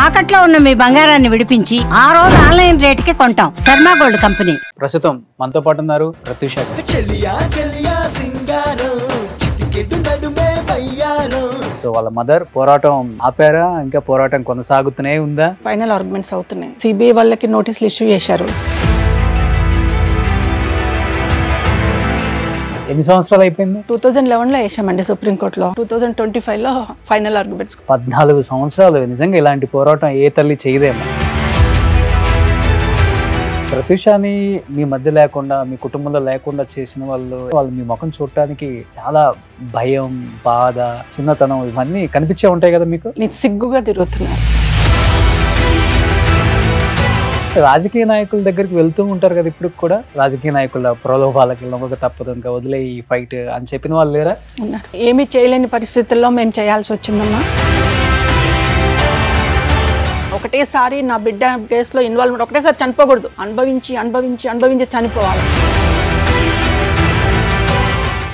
తాకట్లో ఉన్న మీ బంగారాన్ని విడిపించి ఆ రోజు ఆన్లైన్ రేటుకి కొంటాం. Sharma gold company. ప్రస్తుతం మనతో పాటు ఉన్నారు ప్రత్యూష. సో వాళ్ళ మదర్ పోరాటం ఆపారా, ఇంకా పోరాటం కొనసాగుతూనే ఉందా? ఫైనల్ ఆర్గ్యుమెంట్స్ అవుతున్నాయి. సిబిఐ వాళ్ళకి నోటీసులు ఇష్యూ చేశారు. ఎన్ని సంవత్సరాలు అయిపోయింది? 2011లో వేసామండి సుప్రీంకోర్టులో. 2025లో ఫైనల్ ఆర్గ్యుమెంట్స్. 14 సంవత్సరాలు. నిజంగా ఇలాంటి పోరాటం ఏ తల్లి చేయదేమో. ప్రత్యూషాని మీ మధ్య లేకుండా, మీ కుటుంబంలో లేకుండా చేసిన వాళ్ళు మీ ముఖం చూడటానికి చాలా భయం, బాధ, చిన్నతనం ఇవన్నీ కనిపించే ఉంటాయి కదా మీకు? నేను సిగ్గుగా తిరుగుతున్నారు. రాజకీయ నాయకుల దగ్గరికి వెళ్తూ ఉంటారు కదా ఇప్పుడు కూడా. రాజకీయ నాయకుల ప్రలోభాలకి లొంగక తప్పదు, ఇంకా వదిలే ఈ ఫైట్ అని చెప్పిన వాళ్ళు లేరా? ఉన్నారు. ఏమీ చేయలేని పరిస్థితుల్లో మేము చేయాల్సి వచ్చిందమ్మా. ఒకటేసారి నా బిడ్డ కేసులో ఇన్వాల్వ్మెంట్, ఒకటేసారి చనిపోకూడదు. అనుభవించి చనిపోవాలి.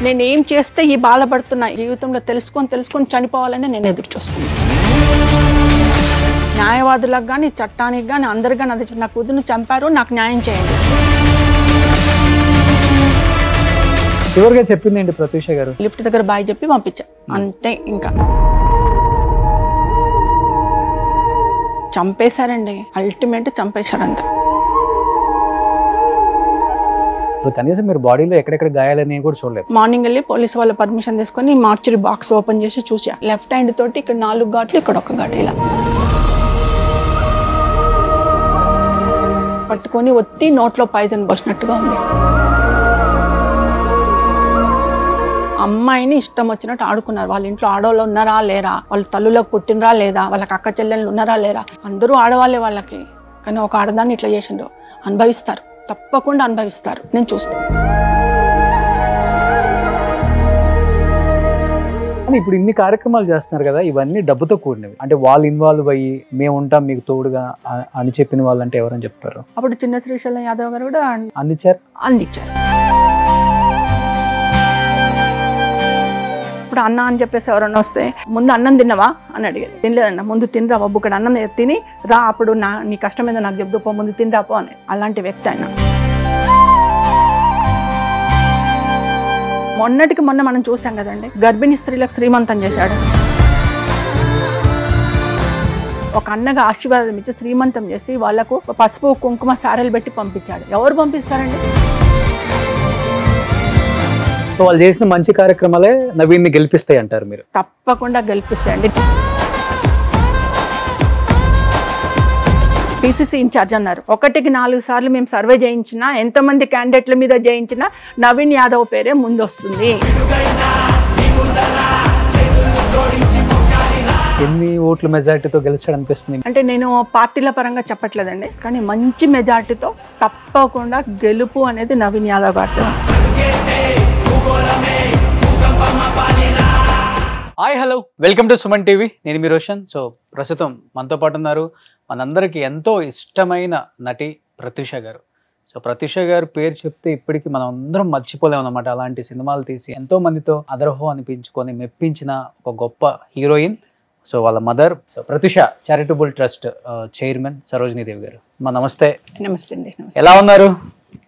నేను ఏం చేస్తే ఈ బాధపడుతున్నా జీవితంలో తెలుసుకొని చనిపోవాలని నేను ఎదురు చూస్తున్నాను. న్యాయవాదులకు కానీ, చట్టానికి కానీ, అందరికి కానీ అది నా కూతురుని చంపారు, నాకు న్యాయం చేయండి. చివరిగా చెప్పింది ఏంటి ప్రత్యూష గారు? లిఫ్ట్ దగ్గర బాయ్ చెప్పి పంపించా అంతే. ఇంకా చంపేశారండి, అల్టిమేట్ చంపేశారు అంతే. ఇప్పుడు కనీసం మీరు బాడీలో ఎక్కడెక్కడ గాయాలని కూడా చూడలేదు. మార్నింగ్ వెళ్ళి పోలీసు వాళ్ళ పర్మిషన్ తీసుకొని మార్చరీ బాక్స్ ఓపెన్ చేసి చూసా. లెఫ్ట్ హ్యాండ్ తోటి ఇక్కడ 4 ఘాట్లు, ఇక్కడ 1 ఘాటు ఇలా పట్టుకొని ఒత్తి నోట్లో పాయిజన్ పోసినట్టుగా ఉంది. అమ్మాయిని ఇష్టం వచ్చినట్టు ఆడుకున్నారు. వాళ్ళ ఇంట్లో ఆడవాళ్ళు ఉన్నారా లేరా, వాళ్ళ తల్లులకు పుట్టినరా లేదా, వాళ్ళకి అక్క చెల్లెళ్ళు ఉన్నారా లేరా, అందరూ ఆడవాళ్ళే వాళ్ళకి. కానీ ఒక ఆడదాన్ని ఇట్లా చేసిండ్రు. అనుభవిస్తారు, తప్పకుండా అనుభవిస్తారు. నేను చూస్తాను. ఇప్పుడు ఇన్ని కార్యక్రమాలు చేస్తున్నారు కదా, ఇవన్నీ డబ్బుతో కూడినవి. అంటే వాళ్ళు ఇన్వాల్వ్ అయ్యి మేము ఉంటాం మీకు తోడుగా అని చెప్పిన వాళ్ళు అంటే ఎవరని చెప్తారు? అప్పుడు చిన్న శ్రీశైలం యాదవ్ గారు కూడా అందించారు. ఇప్పుడు అన్న అని చెప్పేసి ఎవరన్నా వస్తే ముందు అన్నం తిన్నావా అని అడిగారు. తినలేదన్న. ముందు తినరా బాబు, ఇక్కడ అన్నం తిని రా, అప్పుడు నీ కష్టం మీద నాకు చెప్తూ పో, ముందు తినరా పో అని. అలాంటి వ్యక్తి ఆయన. మొన్నటికి మొన్న మనం చూసాం కదండి, గర్భిణీ స్త్రీలకు శ్రీమంతం చేశాడు. ఒక అన్నగా ఆశీర్వాదం ఇచ్చి శ్రీమంతం చేసి వాళ్లకు పసుపు కుంకుమ సారెలు పెట్టి పంపించాడు. ఎవరు పంపిస్తారండి? వాళ్ళు చేసిన మంచి కార్యక్రమాలే నవీన్ని గెలిపిస్తాయి అంటారు మీరు? తప్పకుండా గెలిపిస్తాయండి. పిసిసి ఇన్ఛార్జ్ అన్నారు. 1కి 4 సార్లు మేము సర్వే చేయించినా, ఎంతమంది క్యాండిడేట్ల మీద చేయించినా నవీన్ యాదవ్ పేరే ముందు వస్తుంది. ఎన్ని ఓట్ల మెజార్టీతో గెలిచాడు అనిపిస్తుంది? అంటే నేను పార్టీల పరంగా చెప్పట్లేదండి, కానీ మంచి మెజార్టీతో తప్పకుండా గెలుపు అనేది నవీన్ యాదవ్ గారితో. Hi, hello, welcome to Suman TV. నేను మీ రోషన్. సో ప్రస్తుతం మనతో పాటు ఉన్నారు మనందరికీ ఎంతో ఇష్టమైన నటి ప్రత్యూష గారు. సో ప్రత్యూష గారు పేరు చెప్తే ఇప్పటికీ మనం అందరం మర్చిపోలేము అన్నమాట. అలాంటి సినిమాలు తీసి ఎంతో మందితో అదరహో అనిపించుకొని మెప్పించిన ఒక గొప్ప హీరోయిన్. సో వాళ్ళ mother Pratyusha charitable trust chairman Sarojini Devi garu. నమస్తే. నమస్తే అండి. ఎలా ఉన్నారు?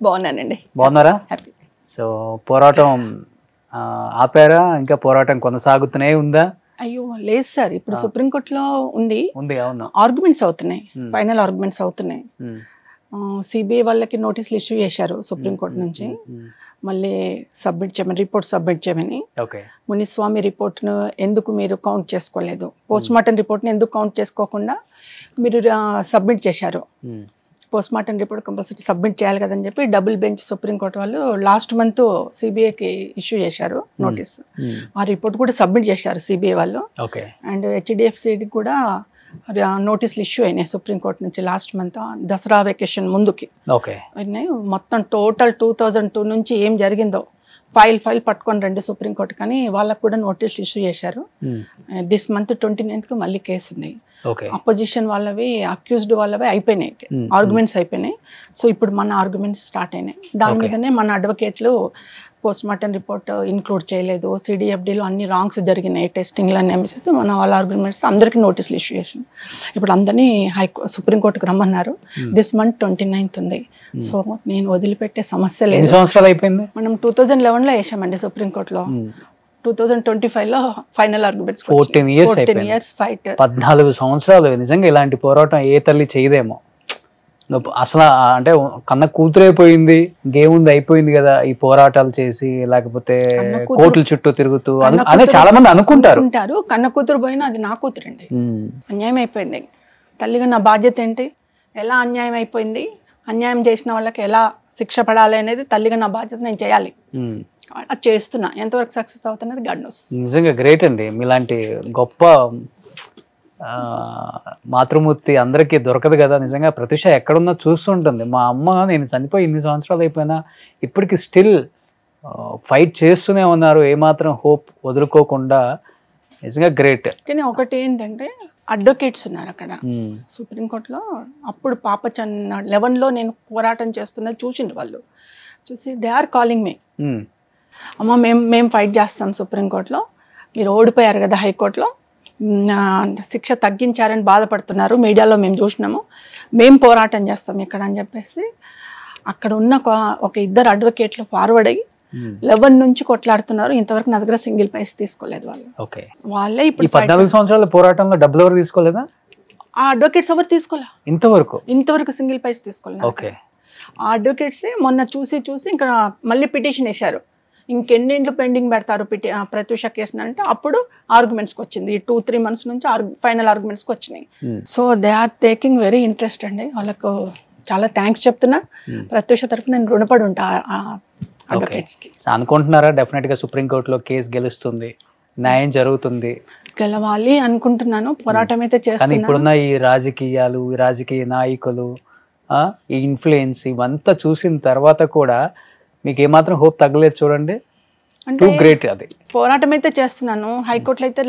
బాగున్నానండి. బాగున్నారా? హ్యాపీ. సో పోరాటం ఆపారా, ఇంకా పోరాటం కొనసాగుతూనే ఉందా? అయ్యో లేదు సార్, ఇప్పుడు సుప్రీంకోర్టులో ఉంది. అవును. ఆర్గ్యుమెంట్స్ అవుతున్నాయి, ఫైనల్ ఆర్గ్యుమెంట్స్ అవుతున్నాయి. సిబిఐ వాళ్ళకి నోటీసులు ఇష్యూ చేశారు సుప్రీంకోర్టు నుంచి. మళ్ళీ సబ్మిట్ చేయమని, రిపోర్ట్ సబ్మిట్ చేయమని. మునిస్వామి రిపోర్ట్ను ఎందుకు మీరు కౌంట్ చేసుకోలేదు, పోస్ట్ మార్టం రిపోర్ట్ని ఎందుకు కౌంట్ చేసుకోకుండా మీరు సబ్మిట్ చేశారు, post mortem report compulsory submit చేయాలి కదని చెప్పి డబుల్ బెంచ్ సుప్రీంకోర్టు వాళ్ళు లాస్ట్ మంత్ సిబిఐకి ఇష్యూ చేశారు నోటీస్. ఆ రిపోర్ట్ కూడా సబ్మిట్ చేశారు సిబిఐ వాళ్ళు. అండ్ హెచ్డిఎఫ్సికి కూడా నోటీసులు ఇష్యూ అయినాయి సుప్రీంకోర్టు నుంచి లాస్ట్ మంత్, దసరా వెకేషన్ ముందుకి. మొత్తం టోటల్ 2002 నుంచి ఏం జరిగిందో ఫైల్ పట్టుకొని రండి సుప్రీంకోర్టు కానీ వాళ్ళకు కూడా నోటీసులు ఇష్యూ చేశారు. దిస్ మంత్ 29th మళ్ళీ కేసు ఉంది. అపోజిషన్ వాళ్ళవి, అక్యూజ్డ్ వాళ్ళవి అయిపోయినాయి, ఆర్గ్యుమెంట్స్ అయిపోయినాయి. సో ఇప్పుడు మన ఆర్గ్యుమెంట్స్ స్టార్ట్ అయినాయి. దాని మీదనే మన అడ్వకేట్లు పోస్ట్ మార్టం రిపోర్ట్ ఇన్క్లూడ్ చేయలేదు, సిడిఎఫ్డిలో అన్ని రాంగ్స్ జరిగినాయి, టెస్టింగ్లు అన్నీ ఏమి చేస్తే మన వాళ్ళ ఆర్గ్యుమెంట్స్ అందరికీ నోటీసులు ఇష్యూ చేసాం. ఇప్పుడు అందరినీ సుప్రీంకోర్టుకు రమ్మన్నారు. దిస్ మంత్ 29th ఉంది. సో నేను వదిలిపెట్టే సమస్య లేదు. సంవత్సరాలు అయిపోయింది. మనం 2011లో వేసామండి సుప్రీంకోర్టులో. 2025లో ఫైనల్ ఆర్గ్యుమెంట్స్. 14 years fight. 14 సంవత్సరాలు. నిజంగా ఇలాంటి పోరాటం ఏ తల్లి చేయదేమో అసలు. అంటే కన్న కూతురైపోయింది, ఇంకేముంది అయిపోయింది కదా ఈ పోరాటాలు చేసి, లేకపోతే కోర్టుల చుట్టూ తిరుగుతూ అనే చాలా మంది అనుకుంటారు. కన్న కూతురు పోయినా అది నా కూతురు అండి. అన్యాయం అయిపోయింది. తల్లిగా నా బాధ్యత ఏంటి, ఎలా అన్యాయం అయిపోయింది, అన్యాయం చేసిన వాళ్ళకి ఎలా శిక్ష పడాలి అనేది తల్లిగా నా బాధ్యత నేను చేయాలి. అది చేస్తున్నా. ఎంతవరకు సక్సెస్ అవుతున్నది గాడ్ నోస్. నిజంగా గ్రేట్ అండి. మీలాంటి గొప్ప మాతృమూర్తి అందరికీ దొరకదు కదా. నిజంగా ప్రత్యూష ఎక్కడున్నా చూస్తుంటుంది. మా అమ్మ నేను చనిపోయి 8 సంవత్సరాలు అయిపోయినా ఇప్పటికి స్టిల్ ఫైట్ చేస్తూనే ఉన్నారు, ఏమాత్రం హోప్ వదులుకోకుండా. నిజంగా గ్రేట్. కానీ ఒకటి ఏంటంటే అడ్వకేట్స్ ఉన్నారు అక్కడ సుప్రీంకోర్టులో. అప్పుడు పాప 11లో నేను పోరాటం చేస్తున్నది చూసిండు వాళ్ళు. చూసి దే ఆర్ కాలింగ్ మీ, అమ్మ మేము ఫైట్ చేస్తాం సుప్రీంకోర్టులో, మీరు ఓడిపోయారు కదా హైకోర్టులో, శిక్ష తగ్గించారని బాధపడుతున్నారు, మీడియాలో మేము చూసినాము, మేము పోరాటం చేస్తాం ఇక్కడ అని చెప్పేసి అక్కడ ఉన్న ఒక 2 అడ్వకేట్లు ఫార్వర్డ్ అయ్యి 11 నుంచి కొట్లాడుతున్నారు. ఇంతవరకు నా దగ్గర సింగిల్ పైసా తీసుకోలేదు వాళ్ళు. వాళ్ళే ఇప్పుడు 14 సంవత్సరాల పోరాటంలో డబ్బులు ఎవరు తీసుకోలేదా? ఆ అడ్వకేట్స్ ఎవరు తీసుకోలే ఇంతవరకు సింగిల్ పైసా తీసుకోలేదు. ఆ అడ్వకేట్స్ మొన్న చూసి ఇంకా మళ్ళీ పిటిషన్ వేశారు. ఇంకెన్నింట్లు పెండింగ్ పెడతారు ప్రత్యూష కేసు అంటే అప్పుడు ఆర్గ్యుమెంట్స్కి వచ్చింది. 2-3 months నుంచి ఫైనల్ ఆర్గ్యుమెంట్స్కి వచ్చినాయి. So they are taking very interest అండి. వాళ్ళకు చాలా థ్యాంక్స్ చెప్తున్నా. ప్రత్యూష తరఫున నేను రుణపడి ఉంటా అడ్వకేట్స్కి. అనుకుంటున్నారా డెఫినెట్ గా సుప్రీంకోర్టులో కేసు గెలుస్తుంది, న్యాయం జరుగుతుంది? గెలవాలి అనుకుంటున్నాను. పోరాటం అయితే చేస్తాను. ఇప్పుడున్న ఈ రాజకీయాలు, ఈ రాజకీయ నాయకులు, ఈ ఇన్ఫ్లుయెన్స్ ఇవంతా చూసిన తర్వాత కూడా మీకు ఏమాత్రం హోప్ తగ్గలేదు చూడండి. అంటే గ్రేట్. అది పోరాటం అయితే చేస్తున్నాను. హైకోర్టులో అయితే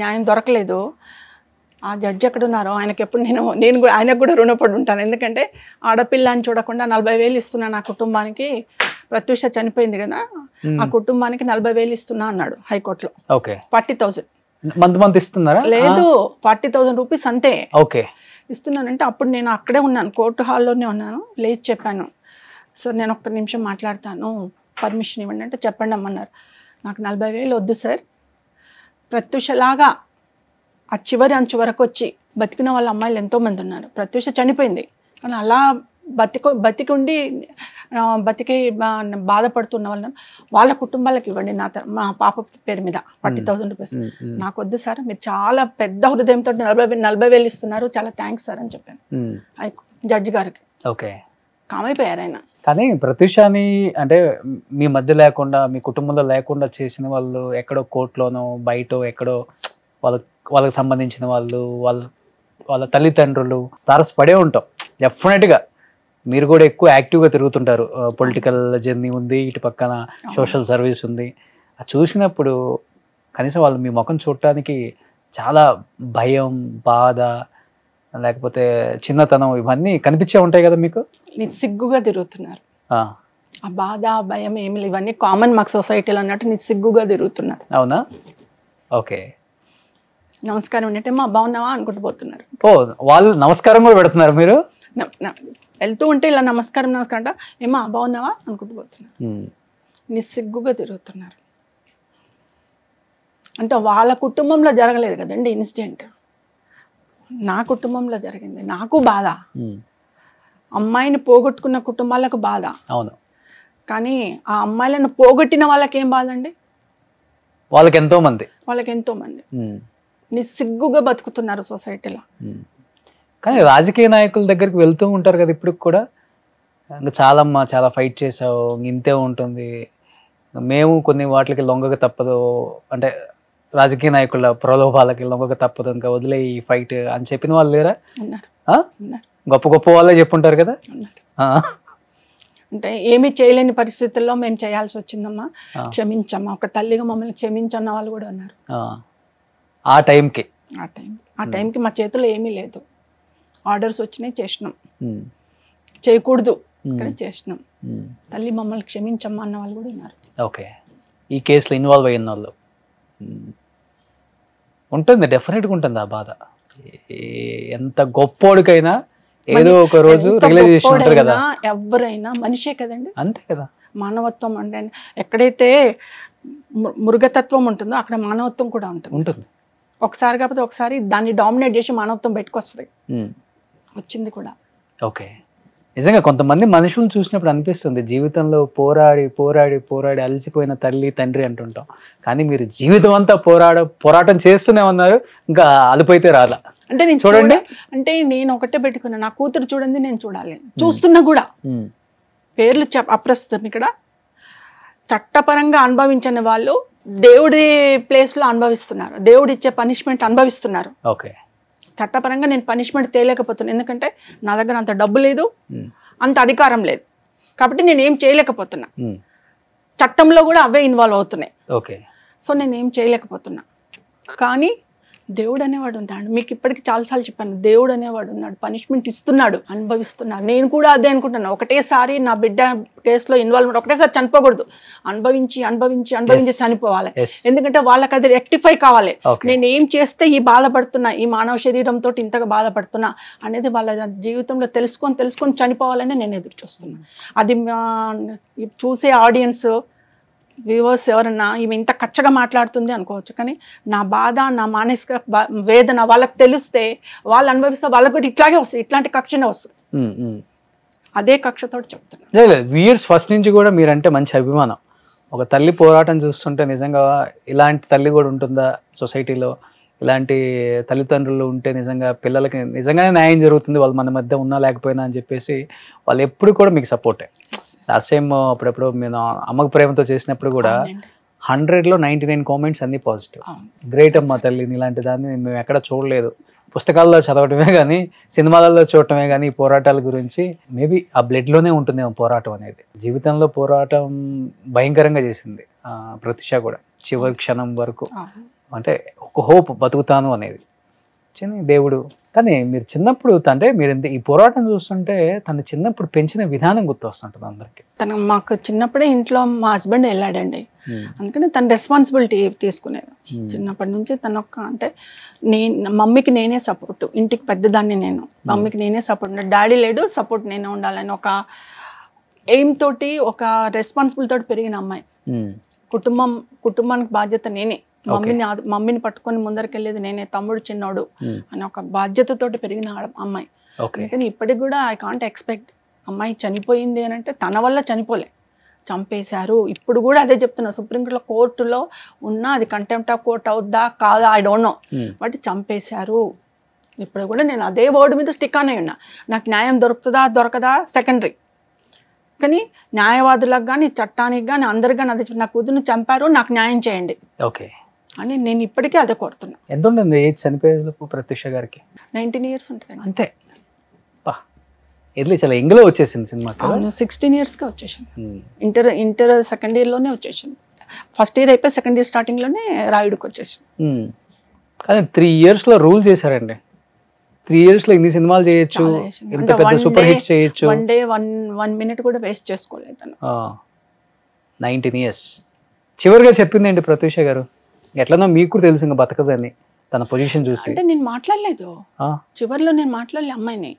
న్యాయం దొరకలేదు. ఆ జడ్జి ఎక్కడ ఉన్నారో ఆయనకి ఎప్పుడు నేను కూడా ఆయనకు కూడా రుణపడి ఉంటాను. ఎందుకంటే ఆడపిల్ల అని చూడకుండా 40,000 ఇస్తున్నాను నా కుటుంబానికి. ప్రత్యూష చనిపోయింది కదా, ఆ కుటుంబానికి 40,000 ఇస్తున్నా అన్నాడు హైకోర్టులో. 40,000 మంత్ ఇస్తున్నారా? లేదు, 40,000 రూపీస్ అంతే ఇస్తున్నానంటే అప్పుడు నేను అక్కడే ఉన్నాను, కోర్టు హాల్లోనే ఉన్నాను. లేచి చెప్పాను, సార్ నేను 1 నిమిషం మాట్లాడతాను, పర్మిషన్ ఇవ్వండి అంటే చెప్పండి అమ్మన్నారు. నాకు 40,000 వద్దు సార్, ప్రత్యూషలాగా ఆ చివరి అంచు వరకు వచ్చి బతికిన వాళ్ళ అమ్మాయిలు ఎంతోమంది ఉన్నారు. ప్రత్యూష చనిపోయింది కానీ అలా బతికి బాధపడుతున్న వాళ్ళ కుటుంబాలకు ఇవ్వండి, మా పాప పేరు మీద 40,000 రూపీస్. నాకు వద్దు సార్, మీరు చాలా పెద్ద హృదయంతో 40,000 ఇస్తున్నారు, చాలా థ్యాంక్స్ సార్ అని చెప్పాను జడ్జి గారికి. కామైపోయారు ఆయన. కానీ ప్రత్యూషని అంటే మీ మధ్య లేకుండా, మీ కుటుంబంలో లేకుండా చేసిన వాళ్ళు ఎక్కడో కోర్టులోనో బయటో ఎక్కడో వాళ్ళకి సంబంధించిన వాళ్ళు, వాళ్ళ తల్లిదండ్రులు తారసపడే ఉంటాం. డెఫినెట్గా మీరు కూడా ఎక్కువ యాక్టివ్గా తిరుగుతుంటారు. పొలిటికల్ జర్నీ ఉంది, ఇటు పక్కన సోషల్ సర్వీస్ ఉంది. అది చూసినప్పుడు కనీసం వాళ్ళు మీ ముఖం చూడటానికి చాలా భయం, బాధ, లేకపోతే చిన్నతనం ఇవన్నీ కనిపించే ఉంటాయి కదా మీకు? సిగ్గుగా తిరుగుతున్నారు. ఆ బాధ, భయం ఏమి లేదు, ఇవన్నీ కామన్ మాకు సొసైటీలో అన్నట్టు సిగ్గుగా తిరుగుతున్నారు. అవునా? ఓకే. నమస్కారం అంటే మా బాగున్నావా అనుకుంటూ పోతున్నారు. వాళ్ళు నమస్కారం కూడా పెడుతున్నారు. మీరు వెళ్తూ ఉంటే ఇలా నమస్కారం అంటే ఏమా బాగున్నావా అనుకుంటూ పోతున్నారు. నిస్సిగ్గుగా తిరుగుతున్నారు. అంటే వాళ్ళ కుటుంబంలో జరగలేదు కదండి ఇన్సిడెంట్, నా కుటుంబంలో జరిగింది. నాకు బాధ, అమ్మాయిని పోగొట్టుకున్న కుటుంబాలకు బాధ. అవును. కానీ ఆ అమ్మాయిలను పోగొట్టిన వాళ్ళకి ఏం బాధ అండి? వాళ్ళకి ఎంతో మంది నిస్సిగ్గుగా బతుకుతున్నారు సొసైటీలో. కానీ రాజకీయ నాయకుల దగ్గరికి వెళ్తూ ఉంటారు కదా ఇప్పుడు కూడా, ఇంకా చాలా ఫైట్ చేసావు, ఇంతే ఉంటుంది, మేము కొన్ని వాటికి లొంగక తప్పదు, అంటే రాజకీయ నాయకుల ప్రలోభాలకి లొంగక తప్పదు, ఇంకా వదిలే ఈ ఫైట్ అని చెప్పిన వాళ్ళు లేరా? గొప్ప వాళ్ళే చెప్పుంటారు కదా. అంటే ఏమీ చేయలేని పరిస్థితుల్లో మేము చేయాల్సి వచ్చిందమ్మా, క్షమించమ్మా, ఒక తల్లిగా మమ్మల్ని క్షమించన్న వాళ్ళు కూడా ఉన్నారు. ఆ టైంకి మా చేతిలో ఏమీ లేదు, ఆర్డర్స్ వచ్చినాయి, చేసినాం, చేయకూడదు కానీ చేసినాం, తల్లి మమ్మల్ని క్షమించమ్మా అన్న వాళ్ళు కూడా ఉన్నారు. ఓకే. ఈ కేసులో ఇన్వాల్వ్ అయిన వాళ్ళు ఉంటుంది, డెఫినెట్గా ఉంటుంది ఆ బాధ. ఎంత గొప్పోడికైనా ఏదో ఒక రోజు రియలైజేషన్ ఉంటుంది కదా. ఎవరైనా మనిషే కదండి, అంతే కదా. మానవత్వం అంటే ఎక్కడైతే మృగతత్వం ఉంటుందో అక్కడ మానవత్వం కూడా ఉంటుంది. ఒకసారి కాకపోతే ఒకసారి దాన్ని డామినేట్ చేసి మానవత్వం బయటకొస్తుంది, వచ్చింది కూడా. ఓకే. నిజంగా కొంతమంది మనుషులను చూసినప్పుడు అనిపిస్తుంది జీవితంలో పోరాడి పోరాడి పోరాడి అలసిపోయిన తల్లి తండ్రి అంటుంటాం, కానీ మీరు జీవితం అంతా పోరాటం చేస్తూనే ఉన్నారు, ఇంకా అలుపైతే రాలా. అంటే నేను చూడండి, అంటే నేను ఒకటే పెట్టుకున్నా, నా కూతురు చూడండి నేను చూడాలి, చూస్తున్నా కూడా. పేర్లు అప్రస్తుతం ఇక్కడ. చట్టపరంగా అనుభవించని వాళ్ళు దేవుడి ప్లేస్ లో అనుభవిస్తున్నారు, దేవుడు ఇచ్చే పనిష్మెంట్ అనుభవిస్తున్నారు. ఓకే. చట్టపరంగా నేను పనిష్మెంట్ తేలేకపోతున్నాను, ఎందుకంటే నా దగ్గర అంత డబ్బు లేదు, అంత అధికారం లేదు, కాబట్టి నేను ఏం చేయలేకపోతున్నా. చట్టంలో కూడా అవే ఇన్వాల్వ్ అవుతున్నాయి. ఓకే. సో నేను ఏం చేయలేకపోతున్నా. కానీ దేవుడు అనేవాడు ఉన్నాడు. మీకు ఇప్పటికి చాలాసార్లు చెప్పాను, దేవుడు అనేవాడు ఉన్నాడు, పనిష్మెంట్ ఇస్తున్నాడు, అనుభవిస్తున్నాడు. నేను కూడా అదే అనుకుంటున్నాను. ఒకటేసారి నా బిడ్డ కేసులో ఇన్వాల్వ్మెంట్ ఒకటేసారి చనిపోకూడదు, అనుభవించి అనుభవించి అనుభవించి చనిపోవాలి. ఎందుకంటే వాళ్ళకి అది రెక్టిఫై కావాలి. నేను ఏం చేస్తే ఈ బాధపడుతున్నా, ఈ మానవ శరీరంతో ఇంతగా బాధపడుతున్నా అనేది వాళ్ళ జీవితంలో తెలుసుకొని చనిపోవాలని నేను ఎదురు చూస్తున్నాను. అది చూసే ఆడియన్స్ వ్యూవర్స్ ఎవరన్నా ఈమె ఇంత కచ్చగా మాట్లాడుతుంది అనుకోవచ్చు, కానీ నా బాధ, నా మానసిక వేదన వాళ్ళకి తెలిస్తే వాళ్ళు అనుభవిస్తే వాళ్ళకి కూడా ఇట్లాగే వస్తుంది, ఇట్లాంటి కక్షనే వస్తుంది. అదే కక్షతో చెప్తున్నా. వ్యూయర్స్ ఫస్ట్ నుంచి కూడా మీరంటే మంచి అభిమానం. ఒక తల్లి పోరాటం చూస్తుంటే నిజంగా ఇలాంటి తల్లి కూడా ఉంటుందా సొసైటీలో, ఇలాంటి తల్లిదండ్రులు ఉంటే నిజంగా పిల్లలకి నిజంగానే న్యాయం జరుగుతుంది, వాళ్ళు మన మధ్య ఉన్నా లేకపోయినా అని చెప్పేసి వాళ్ళు ఎప్పుడు కూడా మీకు సపోర్టే. లాస్ట్ టైం అప్పుడప్పుడు నేను అమ్మకు ప్రేమతో చేసినప్పుడు కూడా 100లో 99 కామెంట్స్ అన్ని పాజిటివ్. గ్రేట్ అమ్మ తల్లి, ఇలాంటి దాన్ని మేము ఎక్కడ చూడలేదు, పుస్తకాల్లో చదవటమే కానీ సినిమాలలో చూడటమే కానీ ఈ పోరాటాల గురించి. మేబీ ఆ బ్లడ్లోనే ఉంటుంది పోరాటం అనేది. జీవితంలో పోరాటం భయంకరంగా చేసింది ప్రతిష కూడా, చివరి క్షణం వరకు. అంటే ఒక హోప్, బతుకుతాను అనేది దేవుడు. కానీ మీరు చిన్నప్పుడు అంటే మీరు ఈ పోరాటం చూస్తుంటే తను చిన్నప్పుడు పెంచిన విధానం గుర్తొస్తుంటుంది అందరికి. తను మాకు చిన్నప్పుడే ఇంట్లో మా హస్బెండ్ వెళ్ళాడండి, అందుకని తన రెస్పాన్సిబిలిటీ తీసుకునేది చిన్నప్పటి నుంచి. తన అంటే మమ్మీకి నేనే సపోర్ట్, ఇంటికి పెద్దదాన్ని నేను, మమ్మీకి నేనే సపోర్ట్, డాడీ లేడు, సపోర్ట్ నేనే ఉండాలని ఒక ఎయిమ్ తోటి, ఒక రెస్పాన్సిబిలిటీ తోటి పెరిగిన అమ్మాయి. కుటుంబానికి బాధ్యత నేనే, మమ్మీని పట్టుకొని ముందరికెళ్ళేది నేనే, తమ్ముడు చిన్నోడు అని ఒక బాధ్యతతోటి పెరిగిన అమ్మాయి. కానీ ఇప్పటికి కూడా ఐ కాంట్ ఎక్స్పెక్ట్ అమ్మాయి చనిపోయింది అని అంటే తన వల్ల చనిపోలే, చంపేశారు. ఇప్పుడు కూడా అదే చెప్తున్నా, కోర్టులో ఉన్నా అది కంటెంప్ట్ ఆఫ్ కోర్ట్ అవుద్దా కాదా ఐ డోంట్ నో, బట్ చంపేశారు. ఇప్పుడు కూడా నేను అదే వర్డ్ మీద స్టిక్ అనే ఉన్నా. నాకు న్యాయం దొరుకుతుందా దొరకదా సెకండరీ, కానీ న్యాయవాదులకు కానీ చట్టానికి కానీ అందరికి కానీ అదే, నా కూతురుని చంపారు, నాకు న్యాయం చేయండి ఓకే అని నేను ఇప్పటికీ అదే కోరుతున్నా. ఎంత ఉంటుంది ఏజ్ చనిపోయేందుకు ప్రత్యూష గారికి? 19 years ఉంటుంది అంతే. ఎట్లా చాలా ఎంగ్లో వచ్చేసింది సినిమా? 16 yearsగా వచ్చేసింది. ఇంటర్ సెకండ్ ఇయర్లోనే వచ్చేసింది. ఫస్ట్ ఇయర్ అయిపోయి సెకండ్ ఇయర్ స్టార్టింగ్లోనే రాయుడుకి వచ్చేసింది. కానీ 3 yearsలో రూల్ చేశారండి. 3 yearsలో ఇన్ని సినిమాలు చేయొచ్చు, ఇంత పెద్ద సూపర్ హిట్ చేయొచ్చు. వన్ డే 1 minute కూడా వేస్ట్ చేసుకోలేదు తను. 19 years. చివరిగా చెప్పింది ఏంటి ప్రత్యూష గారు? ఎట్లనో మీకు కూడా తెలుసు ఇంకా బతకదని, తన పొజిషన్ చూసి. అంటే నేను మాట్లాడలేదు చివరిలో, నేను మాట్లాడలే అమ్మాయిని.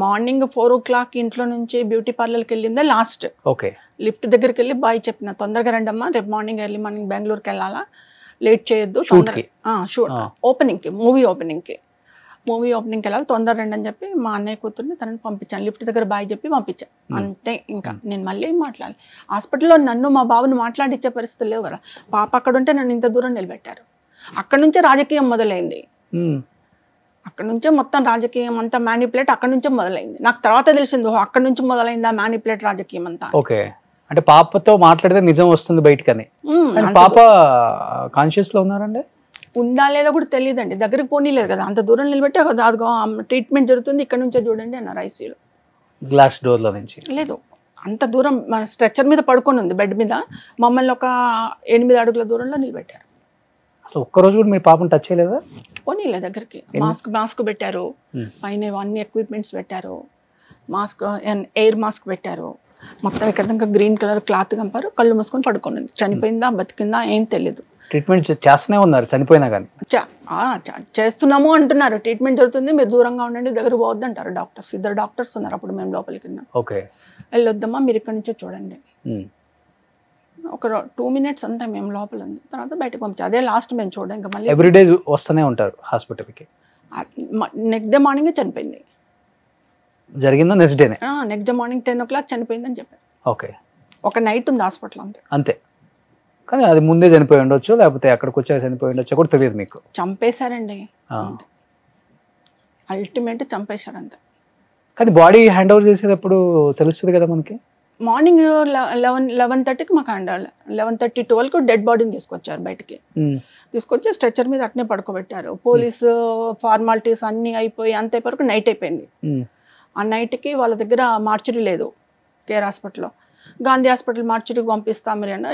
మార్నింగ్ 4 o'clock ఇంట్లో నుంచి బ్యూటీ పార్లర్కి వెళ్ళిందే లాస్ట్. ఓకే. లిఫ్ట్ దగ్గరికి వెళ్ళి బాయ్ చెప్పిన, తొందరగా రండి అమ్మా, రేపు ఎర్లీ మార్నింగ్ బెంగళూరుకి వెళ్ళాలా, లేట్ చేయొద్దు, ఓపెనింగ్కి మూవీ ఓపెనింగ్కి వెళ్ళాలి, తొందర రండి అని చెప్పి మా అన్నయ్య కూతుర్ని తనని పంపించాను. లిఫ్ట్ దగ్గర బాయ్ చెప్పి పంపించాను అంతే. ఇంకా నేను మళ్ళీ ఏం మాట్లాడాలి? హాస్పిటల్లో నన్ను మా బాబుని మాట్లాడించే పరిస్థితి లేవు కదా. పాప అక్కడ ఉంటే నన్ను ఇంత దూరం నిలబెట్టారు. అక్కడ నుంచే రాజకీయం మొదలైంది, అక్కడ నుంచే మొత్తం రాజకీయం అంతా మ్యానిపులేట్ అక్కడ నుంచే మొదలైంది. నాకు తర్వాత తెలిసింది అక్కడ నుంచి మొదలైందా మ్యానిపులేట్ రాజకీయం అంతా. ఓకే. అంటే పాపతో మాట్లాడితే నిజం వస్తుంది బయటకని. పాప కాన్షియస్ లో ఉన్నారండి? ఉందా లేదా కూడా తెలియదండి, దగ్గరికి పోనీలేదు కదా, అంత దూరం నిలబెట్టి అదిగో ట్రీట్మెంట్ జరుగుతుంది ఇక్కడ నుంచే చూడండి అన్నారు ఐసీయూలో. గ్లాస్ డోర్లో నుంచి లేదు, అంత దూరం మన స్ట్రెచ్చర్ మీద పడుకొని ఉంది బెడ్ మీద, మమ్మల్ని ఒక 8 అడుగుల దూరంలో నిలబెట్టారు. అసలు ఒక్కరోజు కూడా మీరు పాపను టచ్ చేయలేదా? పోనీలే దగ్గరికి. మాస్క్ పెట్టారు, పైన అన్ని ఎక్విప్మెంట్స్ పెట్టారు, ఎయిర్ మాస్క్ పెట్టారు, మొత్తం ఇక్కడ దాకా గ్రీన్ కలర్ క్లాత్ కంపారు, కళ్ళు మూసుకొని పడుకున్నాను. చనిపోయిందా బతికిందా ఏం తెలియదు. ట్రీట్మెంట్ చేస్తూనే ఉన్నారు చనిపోయినా కానీ? చేస్తున్నాము అంటున్నారు, ట్రీట్మెంట్ జరుగుతుంది, మీరు దూరంగా ఉండండి, దగ్గర పోవద్దు అంటారు డాక్టర్స్. 2 డాక్టర్స్ ఉన్నారు అప్పుడు మేము లోపలికి వెళ్ళాం. ఓకే, వెళ్ళొద్దమ్మా మీరు ఇక్కడ నుంచే చూడండి. ఒక 2 minutes అంతా మేము లోపల ఉంది, తర్వాత బయటకు పంపించాం. అదే లాస్ట్ మేము చూడండి. ఇంకా మళ్ళీ ఎవ్రీడే వస్తూనే ఉంటారు హాస్పిటల్కి? నెక్స్ట్ డే మార్నింగ్ చనిపోయింది. జరిగిందా నెక్స్ట్ డేనే? నెక్స్ట్ డే మార్నింగ్ 10 o'clock చనిపోయిందని చెప్పారు. ఓకే, ఒక నైట్ ఉంది హాస్పిటల్ అంతే. అంతే. కానీ అది ముందే చనిపోయి ఉండొచ్చు, లేకపోతే అక్కడికి వచ్చాక చనిపోయి ఉండొచ్చు కూడా తెలియదు మీకు? చంపేశారండి, అల్టిమేట్ చంపేశారు అంతే. కానీ బాడీ హ్యాండ్ ఓవర్ చేసేటప్పుడు తెలుస్తుంది కదా మనకి? మార్నింగ్ 11:30కి మాకు 11:30, 12కు డెడ్ బాడీని తీసుకొచ్చారు బయటికి. తీసుకొచ్చి స్ట్రెచర్ మీద అట్నే పడుకోబెట్టారు. పోలీసు ఫార్మాలిటీస్ అన్ని అయిపోయి అంత అయిపోయి నైట్ అయిపోయింది. ఆ నైట్కి వాళ్ళ దగ్గర మార్చురీ లేదు కేర్ హాస్పిటల్లో. గాంధీ హాస్పిటల్ మార్చురీకి పంపిస్తాం మీరు అన్న.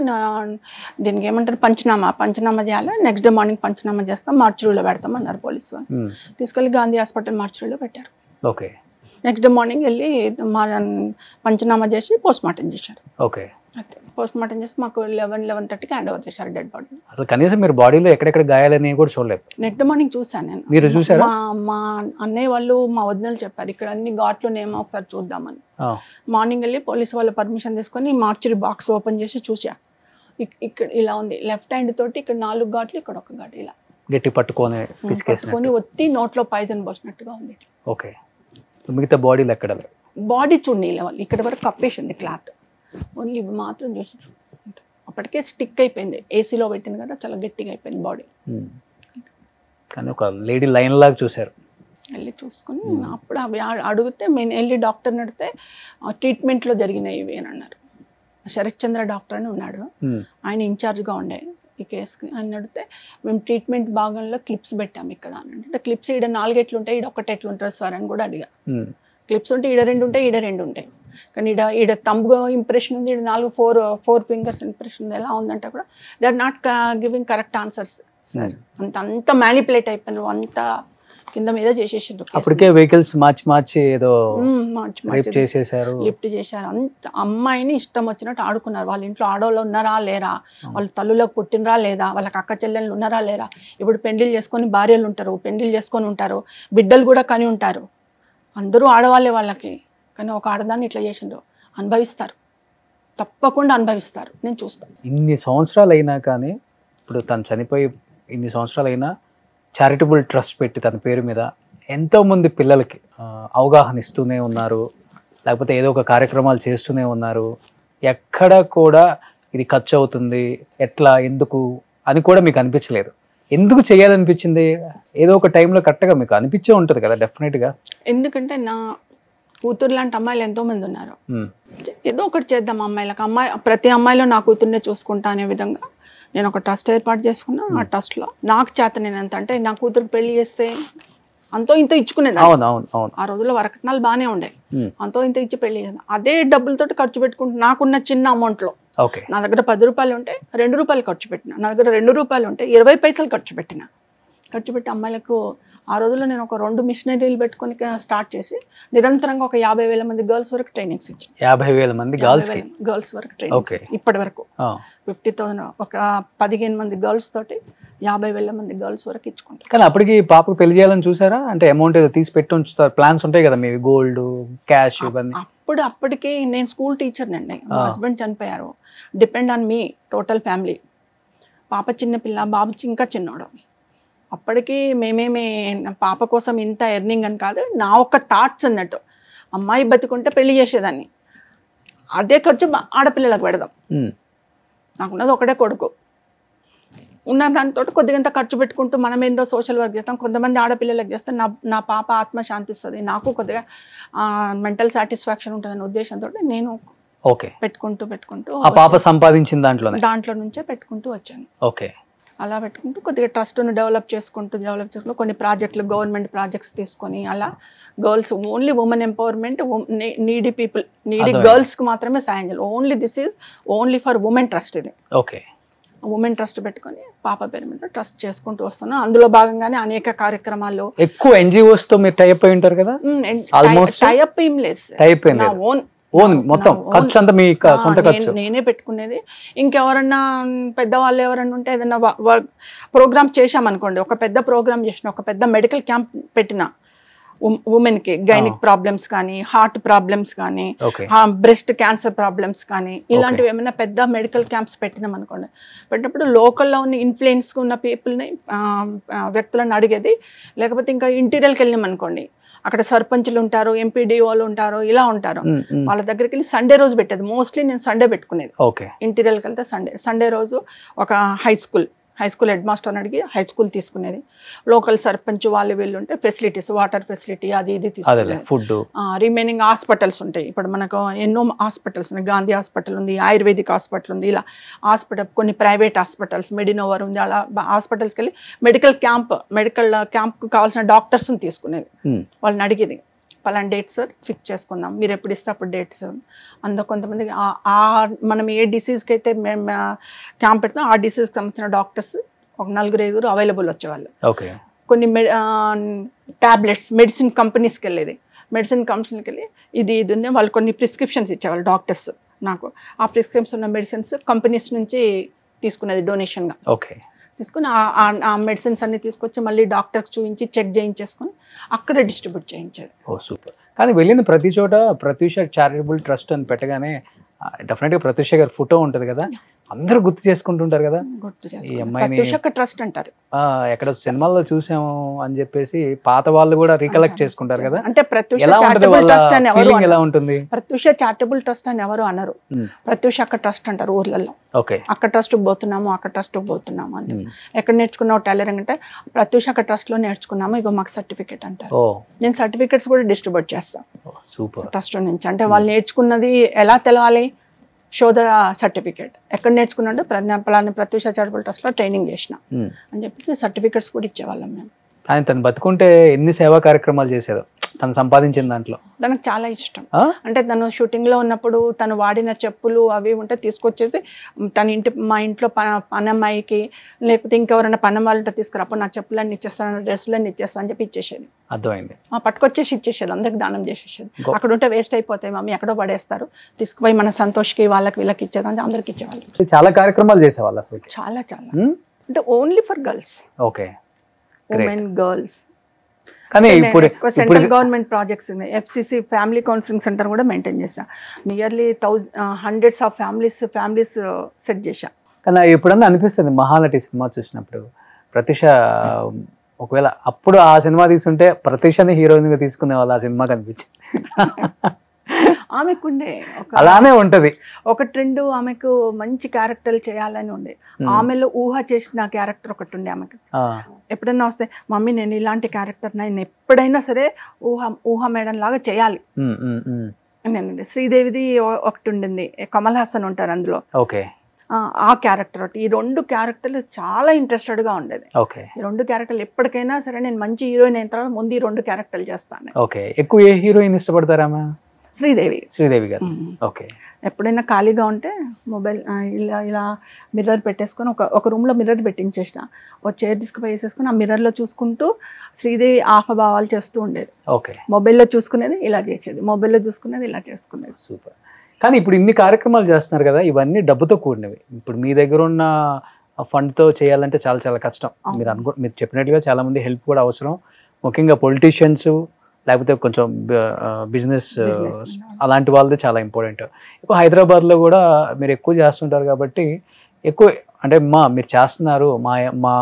దీనికి ఏమంటారు పంచనామా చేయాలి, నెక్స్ట్ డే మార్నింగ్ పంచనామా చేస్తాం, మార్చురీలో పెడతాం అన్నారు పోలీసు వాళ్ళు. తీసుకెళ్ళి గాంధీ హాస్పిటల్ మార్చురీలో పెట్టారు. ఓకే, నెక్స్ట్ డే మార్నింగ్ వెళ్ళి పంచనామా చేసి పోస్ట్ మార్టం చేశారు. ఓకే, అయితే పోస్ట్ మార్టం చేసి మాకు 11:30కి హ్యాండ్ ఓవర్ చేశారు డెడ్ బాడీ. అసలు కనీసం మీరు బాడీలో ఎక్కడెక్కడ గాయాలని కూడా చూడలేదు? నెక్స్ట్ మార్నింగ్ చూసాను నేను. మీరు చూసారా? మా అన్నయ్య వాళ్ళు మా వదినలు చెప్పారు ఇక్కడ అన్ని ఘాట్లు నేమో ఒకసారి చూద్దామని. మార్నింగ్ వెళ్ళి పోలీసు వాళ్ళు పర్మిషన్ తీసుకొని మార్చురీ బాక్స్ ఓపెన్ చేసి చూసా. ఇక్కడ ఇలా ఉంది, లెఫ్ట్ హ్యాండ్ తోటి ఇక్కడ 4 ఘాట్లు, ఇక్కడ 1 ఘాటు ఇలా గట్టి పట్టుకొని ఒత్తి నోట్లో పాయిజన్ పోసినట్టుగా ఉంది. ఓకే, మిగతా బాడీలో ఎక్కడ? బాడీ చూడండి వాళ్ళు ఇక్కడ వరకు కప్పేసింది క్లాత్, ఓన్లీ ఇవి మాత్రం చూసి. అప్పటికే స్టిక్ అయిపోయింది, ఏసీలో పెట్టింది కదా, చాలా గట్టిగా అయిపోయింది బాడీ. కానీ ఒక లేడీ లైన్ లాగా చూసారు. వెళ్ళి చూసుకుని అప్పుడు అవి అడిగితే మేము వెళ్ళి డాక్టర్ని అడిగితే ట్రీట్మెంట్లో జరిగినాయి ఇవి అని అన్నారు. శరత్ చంద్ర డాక్టర్ అని ఉన్నాడు, ఆయన ఇన్ఛార్జ్గా ఉండే ఈ కేసుకి. ఆయన అడిగితే మేము ట్రీట్మెంట్ భాగంలో క్లిప్స్ పెట్టాము ఇక్కడ అని. అంటే క్లిప్స్ ఈడ 4 ఎట్లుంటాయి, ఈడ 1 ఎట్లుంటుంది సార్ అని కూడా అడిగా. క్లిప్స్ ఉంటే ఈడ 2 ఉంటాయి, ఈడ 2 ఉంటాయి. కానీ ఈడ తంబు ఇంప్రెషన్ ఉంది, ఈడ 4 ఫింగర్స్ ఇంప్రెషన్ ఉంది. ఎలా ఉందంటే కూడా they are not giving correct answers sir. అంత మ్యానిపులేట్ అయిపోయినారు, అంత కింద మీద చేసేసారు. అప్పటికే వెహికల్స్ మార్చి ఏదో చేసేసారు, లిఫ్ట్ చేశారు. అంత అమ్మాయిని ఇష్టం వచ్చినట్టు ఆడుకున్నారు. వాళ్ళ ఇంట్లో ఆడవాళ్ళు ఉన్నారా లేరా, వాళ్ళ తల్లులకు పుట్టినరా లేదా, వాళ్ళకి అక్క చెల్లెళ్ళు ఉన్నారా లేరా. ఇప్పుడు పెళ్లిళ్ళు చేసుకొని భార్యలు ఉంటారు, పెళ్లిళ్ళు చేసుకొని ఉంటారు, బిడ్డలు కూడా కని ఉంటారు. అందరూ ఆడవాళ్ళే వాళ్ళకి. కానీ ఒక ఆడదాన్ని ఇట్లా చేసిండ్రు, అనుభవిస్తారు, తప్పకుండా అనుభవిస్తారు. నేను చూస్తాను. ఇన్ని సంవత్సరాలు అయినా కానీ, ఇప్పుడు తను చనిపోయి ఇన్ని సంవత్సరాలు అయినా చారిటబుల్ ట్రస్ట్ పెట్టి తన పేరు మీద ఎంతోమంది పిల్లలకి అవగాహన ఇస్తూనే ఉన్నారు, లేకపోతే ఏదో ఒక కార్యక్రమాలు చేస్తూనే ఉన్నారు. ఎక్కడ కూడా ఇది ఖర్చు అవుతుంది ఎట్లా ఎందుకు అని కూడా మీకు అనిపించలేదు? ఎందుకు చేయాలనిపించింది? ఏదో ఒక టైంలో కరెక్ట్గా మీకు అనిపించే ఉంటుంది కదా డెఫినెట్గా. ఎందుకంటే నా కూతురు లాంటి అమ్మాయిలు ఎంతోమంది ఉన్నారు. ఏదో ఒకటి చేద్దాం అమ్మాయిలకు. ప్రతి అమ్మాయిలో నా కూతుర్నే చూసుకుంటా అనే విధంగా నేను ఒక ట్రస్ట్ ఏర్పాటు చేసుకున్నా. ఆ ట్రస్ట్లో నాకు చేత నేను ఎంత అంటే నా కూతురికి పెళ్లి చేస్తే అంతో ఇంతో ఇచ్చుకునేది. ఆ రోజుల్లో వరకట్నాలు బాగానే ఉండే, అంతో ఇంతో ఇచ్చి పెళ్లి చేద్దాం. అదే డబ్బులతో ఖర్చు పెట్టుకుంటూ నాకున్న చిన్న అమౌంట్లో నా దగ్గర 10 రూపాయలు ఉంటే 2 రూపాయలు ఖర్చు పెట్టిన, నా దగ్గర 2 రూపాయలు ఉంటే 20 పైసలు ఖర్చు పెట్టి అమ్మాయిలకు. ఆ రోజుల్లో నేను ఒక 2 మిషనరీలు పెట్టుకొని స్టార్ట్ చేసి నిరంతరంగా ఒక 50,000 మంది గర్ల్స్ వరకు ట్రైనింగ్స్ ఇచ్చాను. 50,000 మంది గర్ల్స్ వరకు ట్రైనింగ్స్ ఇప్పటి వరకు 50,000 ఒక 15 మంది గర్ల్స్ తోటి 50,000 మంది గర్ల్స్ వరకు ఇచ్చుకుంటారు. కానీ అప్పటికి పాపకు పెళ్లి చేయాలని చూసారా? అంటే అమౌంట్ ఏదో తీసి పెట్టి ఉంచుతారు, ప్లాన్స్ ఉంటాయి కదా మీవి, గోల్డ్ క్యాష్ ఇవన్నీ. అప్పటికి నేను స్కూల్ టీచర్ అండి, మా హస్బెండ్ చనిపోయారు. Depend on me total family. పాప చిన్నపిల్ల, బాబు ఇంకా చిన్నోడు. అప్పటికి మేమేమి పాప కోసం ఇంత ఎర్నింగ్ అని కాదు, నా ఒక్క థాట్స్ అన్నట్టు. అమ్మాయి బతికుంటే పెళ్లి చేసేదాన్ని, అదే ఖర్చు ఆడపిల్లలకు పెడదాం. నాకున్నది ఒకటే కొడుకు, ఉన్న దానితో కొద్దిగంత ఖర్చు పెట్టుకుంటూ మనం ఏందో సోషల్ వర్క్ చేస్తాం. కొంతమంది ఆడపిల్లలకు చేస్తే నా పాప ఆత్మ శాంతిస్తుంది, నాకు కొద్దిగా మెంటల్ సాటిస్ఫాక్షన్ ఉంటుందనే ఉద్దేశంతో నేను పెట్టుకుంటూ ఆ పాప సంపాదించిన దాంట్లో నుంచే పెట్టుకుంటూ వచ్చాను. ఓకే, అలా పెట్టుకుంటూ కొద్దిగా ట్రస్ట్ను డెవలప్ చేసుకుంటూ కొన్ని ప్రాజెక్టులు, గవర్నమెంట్ ప్రాజెక్ట్స్ తీసుకొని అలా girls only women empowerment, needy people, needy గర్ల్స్కి మాత్రమే సాయం చేయాలి. Only this is only for women trust. ఇది ఓకే, ఉమెన్ ట్రస్ట్ పెట్టుకొని పాప పేరు మీద ట్రస్ట్ చేసుకుంటూ వస్తున్నాను. అందులో భాగంగానే అనేక కార్యక్రమాలు. ఎక్కువ NGOs తో మీరు టైప్ అయి ఉంటారు కదా? టైప్ ఏం లేదు, నా ఓన్ ఓన్ మొత్తం ఖర్చు అంతా మీ సొంత ఖర్చు? నేనే పెట్టుకునేది. ఇంకెవరన్నా పెద్దవాళ్ళు ఎవరన్నా ఉంటే ఏదైనా ప్రోగ్రామ్ చేశామనుకోండి, ఒక పెద్ద ప్రోగ్రామ్ చేసిన, ఒక పెద్ద మెడికల్ క్యాంప్ పెట్టిన ఉమెన్కి గైనిక్ ప్రాబ్లమ్స్ కానీ, హార్ట్ ప్రాబ్లమ్స్ కానీ, బ్రెస్ట్ క్యాన్సర్ ప్రాబ్లమ్స్ కానీ, ఇలాంటివి ఏమైనా పెద్ద మెడికల్ క్యాంప్స్ పెట్టినాం అనుకోండి, పెట్టినప్పుడు లోకల్లో ఉన్న ఇన్ఫ్లుయెన్స్ ఉన్న పీపుల్ని వ్యక్తులను అడిగేది. లేకపోతే ఇంకా ఇంటీరియల్కి వెళ్ళినాం అనుకోండి, అక్కడ సర్పంచులు ఉంటారు, ఎంపీడీఓలు ఉంటారు, ఇలా ఉంటారు, వాళ్ళ దగ్గరికి వెళ్ళి సండే రోజు పెట్టేది. మోస్ట్లీ నేను సండే పెట్టుకునేది. ఇంటీరియల్కి వెళ్తే సండే రోజు ఒక హై స్కూల్ హెడ్ మాస్టర్ని అడిగి హై స్కూల్ తీసుకునేది. లోకల్ సర్పంచ్ వాళ్ళు వీళ్ళు ఉంటే ఫెసిలిటీస్, వాటర్ ఫెసిలిటీ అది ఇది తీసుకునేది. ఫుడ్, రిమైనింగ్ హాస్పిటల్స్ ఉంటాయి. ఇప్పుడు మనకు ఎన్నో హాస్పిటల్స్ ఉన్నాయి. గాంధీ హాస్పిటల్ ఉంది, ఆయుర్వేదిక్ హాస్పిటల్ ఉంది, ఇలా హాస్పిటల్ కొన్ని ప్రైవేట్ హాస్పిటల్స్, మెడినోవర్ ఉంది, అలా హాస్పిటల్స్కి వెళ్ళి మెడికల్ క్యాంప్కి కావాల్సిన డాక్టర్స్ని తీసుకునేది. వాళ్ళని అడిగేది, పలానా డేట్స్ ఫిక్స్ చేసుకుందాం, మీరు ఎప్పుడు ఇస్తే అప్పుడు డేట్స్. అందులో కొంతమందికి మనం ఏ డిసీజ్కి అయితే మేము క్యాంప్ పెడతాం ఆ డిసీజ్కి సంబంధించిన డాక్టర్స్ ఒక 4-5 అవైలబుల్ వచ్చేవాళ్ళు. కొన్ని ట్యాబ్లెట్స్ మెడిసిన్ కంపెనీస్కి వెళ్ళేది. మెడిసిన్ కంపెనీకి వెళ్ళి ఇది ఉంది, వాళ్ళు కొన్ని ప్రిస్క్రిప్షన్స్ ఇచ్చేవాళ్ళు డాక్టర్స్. నాకు ఆ ప్రిస్క్రిప్షన్స్ ఉన్న మెడిసిన్స్ కంపెనీస్ నుంచి తీసుకునేది డొనేషన్గా. తీసుకుని ఆ మెడిసిన్స్ అన్ని తీసుకొచ్చి మళ్ళీ డాక్టర్కి చూపించి చెక్ చేయించేసుకొని అక్కడ డిస్ట్రిబ్యూట్ చేయించేది. సూపర్. కానీ వెళ్ళిన ప్రతి చోట ప్రత్యూష చారిటబుల్ ట్రస్ట్ అని పెట్టగానే డెఫినెట్గా ప్రత్యూష గారి ఫోటో ఉంటుంది కదా, అందరూ గుర్తు చేసుకుంటుంటారు కదా, ఈ అమ్మాయిని ట్రస్ట్ అంటారు. ఎక్కడ సినిమాల్లో చూసాము అని చెప్పేసి పాత వాళ్ళు కూడా రీకలెక్ట్ చేసుకుంటారు కదా. అంటే ప్రత్యూష చారిటబుల్ ట్రస్ట్ అని ఎవరు ఎలా ఉంటుంది? ప్రత్యూష చారిటబుల్ ట్రస్ట్ అని ఎవరు అనరు, ప్రత్యూష అక్క ట్రస్ట్ అంటారు ఊర్లలో. అక్క ట్రస్ట్ పోతున్నాము, అక్క ట్రస్ట్ పోతున్నాము అంటే. ఎక్కడ నేర్చుకున్నావు టైలరింగ్ అంటే ప్రత్యూష అక్క ట్రస్ట్ లో నేర్చుకున్నాము, ఇగో మాకు సర్టిఫికేట్ అంటారు. నేను సర్టిఫికేట్స్ కూడా డిస్ట్రిబ్యూట్ చేస్తాను ట్రస్ట్ నుంచి. అంటే వాళ్ళు నేర్చుకున్నది ఎలా తెలవాలి, శోధ సర్టిఫికేట్ ఎక్కడ నేర్చుకున్నాడు, పలానా ప్రత్యూష చారిటబుల్ ట్రస్ట్ లో ట్రైనింగ్ చేసిన అని చెప్పేసి సర్టిఫికేట్స్ కూడా ఇచ్చేవాళ్ళం మేము. కానీ తను బతుకుంటే ఎన్ని సేవా కార్యక్రమాలు చేసేదో తను సంపాదించిన దాంట్లో. తనకు చాలా ఇష్టం. అంటే తను షూటింగ్లో ఉన్నప్పుడు తను వాడిన చెప్పులు అవి ఉంటే తీసుకొచ్చేసి మా ఇంట్లో పనమ్మాయికి లేకపోతే ఇంకెవరైనా పనం వాళ్ళంటే తీసుకురా, అప్పుడు నా చెప్పులన్నీ ఇచ్చేస్తాను, డ్రెస్సులన్నీ ఇచ్చేస్తాను అని చెప్పి ఇచ్చేసేది. అర్థమైంది. పట్టుకొచ్చేసి ఇచ్చేసేది, అందరికి దానం చేసేసేది. అక్కడ ఉంటే వేస్ట్ అయిపోతాయి మమ్మీ, ఎక్కడో పడేస్తారు, తీసుకుపోయి మన సంతోష్కి వాళ్ళకి వీళ్ళకి ఇచ్చేది, అందరికి ఇచ్చేవాళ్ళు. చాలా కార్యక్రమాలు చేసేవాళ్ళు అసలు. చాలా అంటే only for girls, women girls. కానీ ఇప్పుడు సెంట్రల్ గవర్నమెంట్ ప్రాజెక్ట్స్ ఉన్నాయి. FCC ఫ్యామిలీ కౌన్సిలింగ్ సెంటర్ కూడా మెయింటైన్ చేశా. Nearly hundreds of families set చేశా. కానీ ఎప్పుడన్నా అనిపిస్తుంది మహానటి సినిమా చూసినప్పుడు ప్రత్యూష ఒకవేళ అప్పుడు ఆ సినిమా తీసుకుంటే ప్రత్యూషని హీరోయిన్ గా తీసుకునే వాళ్ళు ఆ సినిమా కనిపించింది. ఆమెకుండే అలానే ఉంటది. 1-2 ఆమెకు మంచి క్యారెక్టర్లు చేయాలని ఉండే. ఆమెలో ఊహ చేసిన క్యారెక్టర్ ఒకటి ఉండే ఆమెకు. ఎప్పుడైనా వస్తే మమ్మీ నేను ఇలాంటి క్యారెక్టర్ నేను ఎప్పుడైనా సరే ఊహ మేడం లాగా చేయాలి నేను. శ్రీదేవిది ఒకటి ఉండింది, కమల్ హాసన్ ఉంటారు అందులో, ఆ క్యారెక్టర్ ఒకటి. ఈ 2 క్యారెక్టర్లు చాలా ఇంట్రెస్టెడ్ గా ఉండేది. ఈ 2 క్యారెక్టర్లు ఎప్పటికైనా సరే నేను మంచి హీరోయిన్ అయిన తర్వాత ముందు ఈ 2 క్యారెక్టర్లు చేస్తాను. ఎక్కువ ఏ హీరోయిన్ ఇష్టపడతారా? శ్రీదేవి గారు. ఎప్పుడైనా ఖాళీగా ఉంటే మొబైల్ ఇలా మిర్రర్ పెట్టేసుకొని ఒక రూమ్లో మిర్రర్ పెట్టించేసిన, ఒక చైర్ తీసుకుపోయి వేసేసుకొని ఆ మిర్రర్లో చూసుకుంటూ శ్రీదేవి ఆహభావాలు చేస్తూ ఉండేది. మొబైల్లో చూసుకునేది ఇలా చేసేది, మొబైల్లో చూసుకునేది ఇలా చేసుకునేది. సూపర్. కానీ ఇప్పుడు ఇన్ని కార్యక్రమాలు చేస్తున్నారు కదా, ఇవన్నీ డబ్బుతో కూడినవి. ఇప్పుడు మీ దగ్గర ఉన్న ఫండ్తో చేయాలంటే చాలా చాలా కష్టం. మీరు చెప్పినట్టుగా చాలా మంది హెల్ప్ కూడా అవసరం, ముఖ్యంగా పొలిటీషియన్స్ లేకపోతే కొంచెం బిజినెస్ అలాంటి వాళ్ళది చాలా ఇంపార్టెంట్. ఇప్పుడు హైదరాబాద్లో కూడా మీరు ఎక్కువ చేస్తుంటారు కాబట్టి ఎక్కువ అంటే మీరు చేస్తున్నారు, మా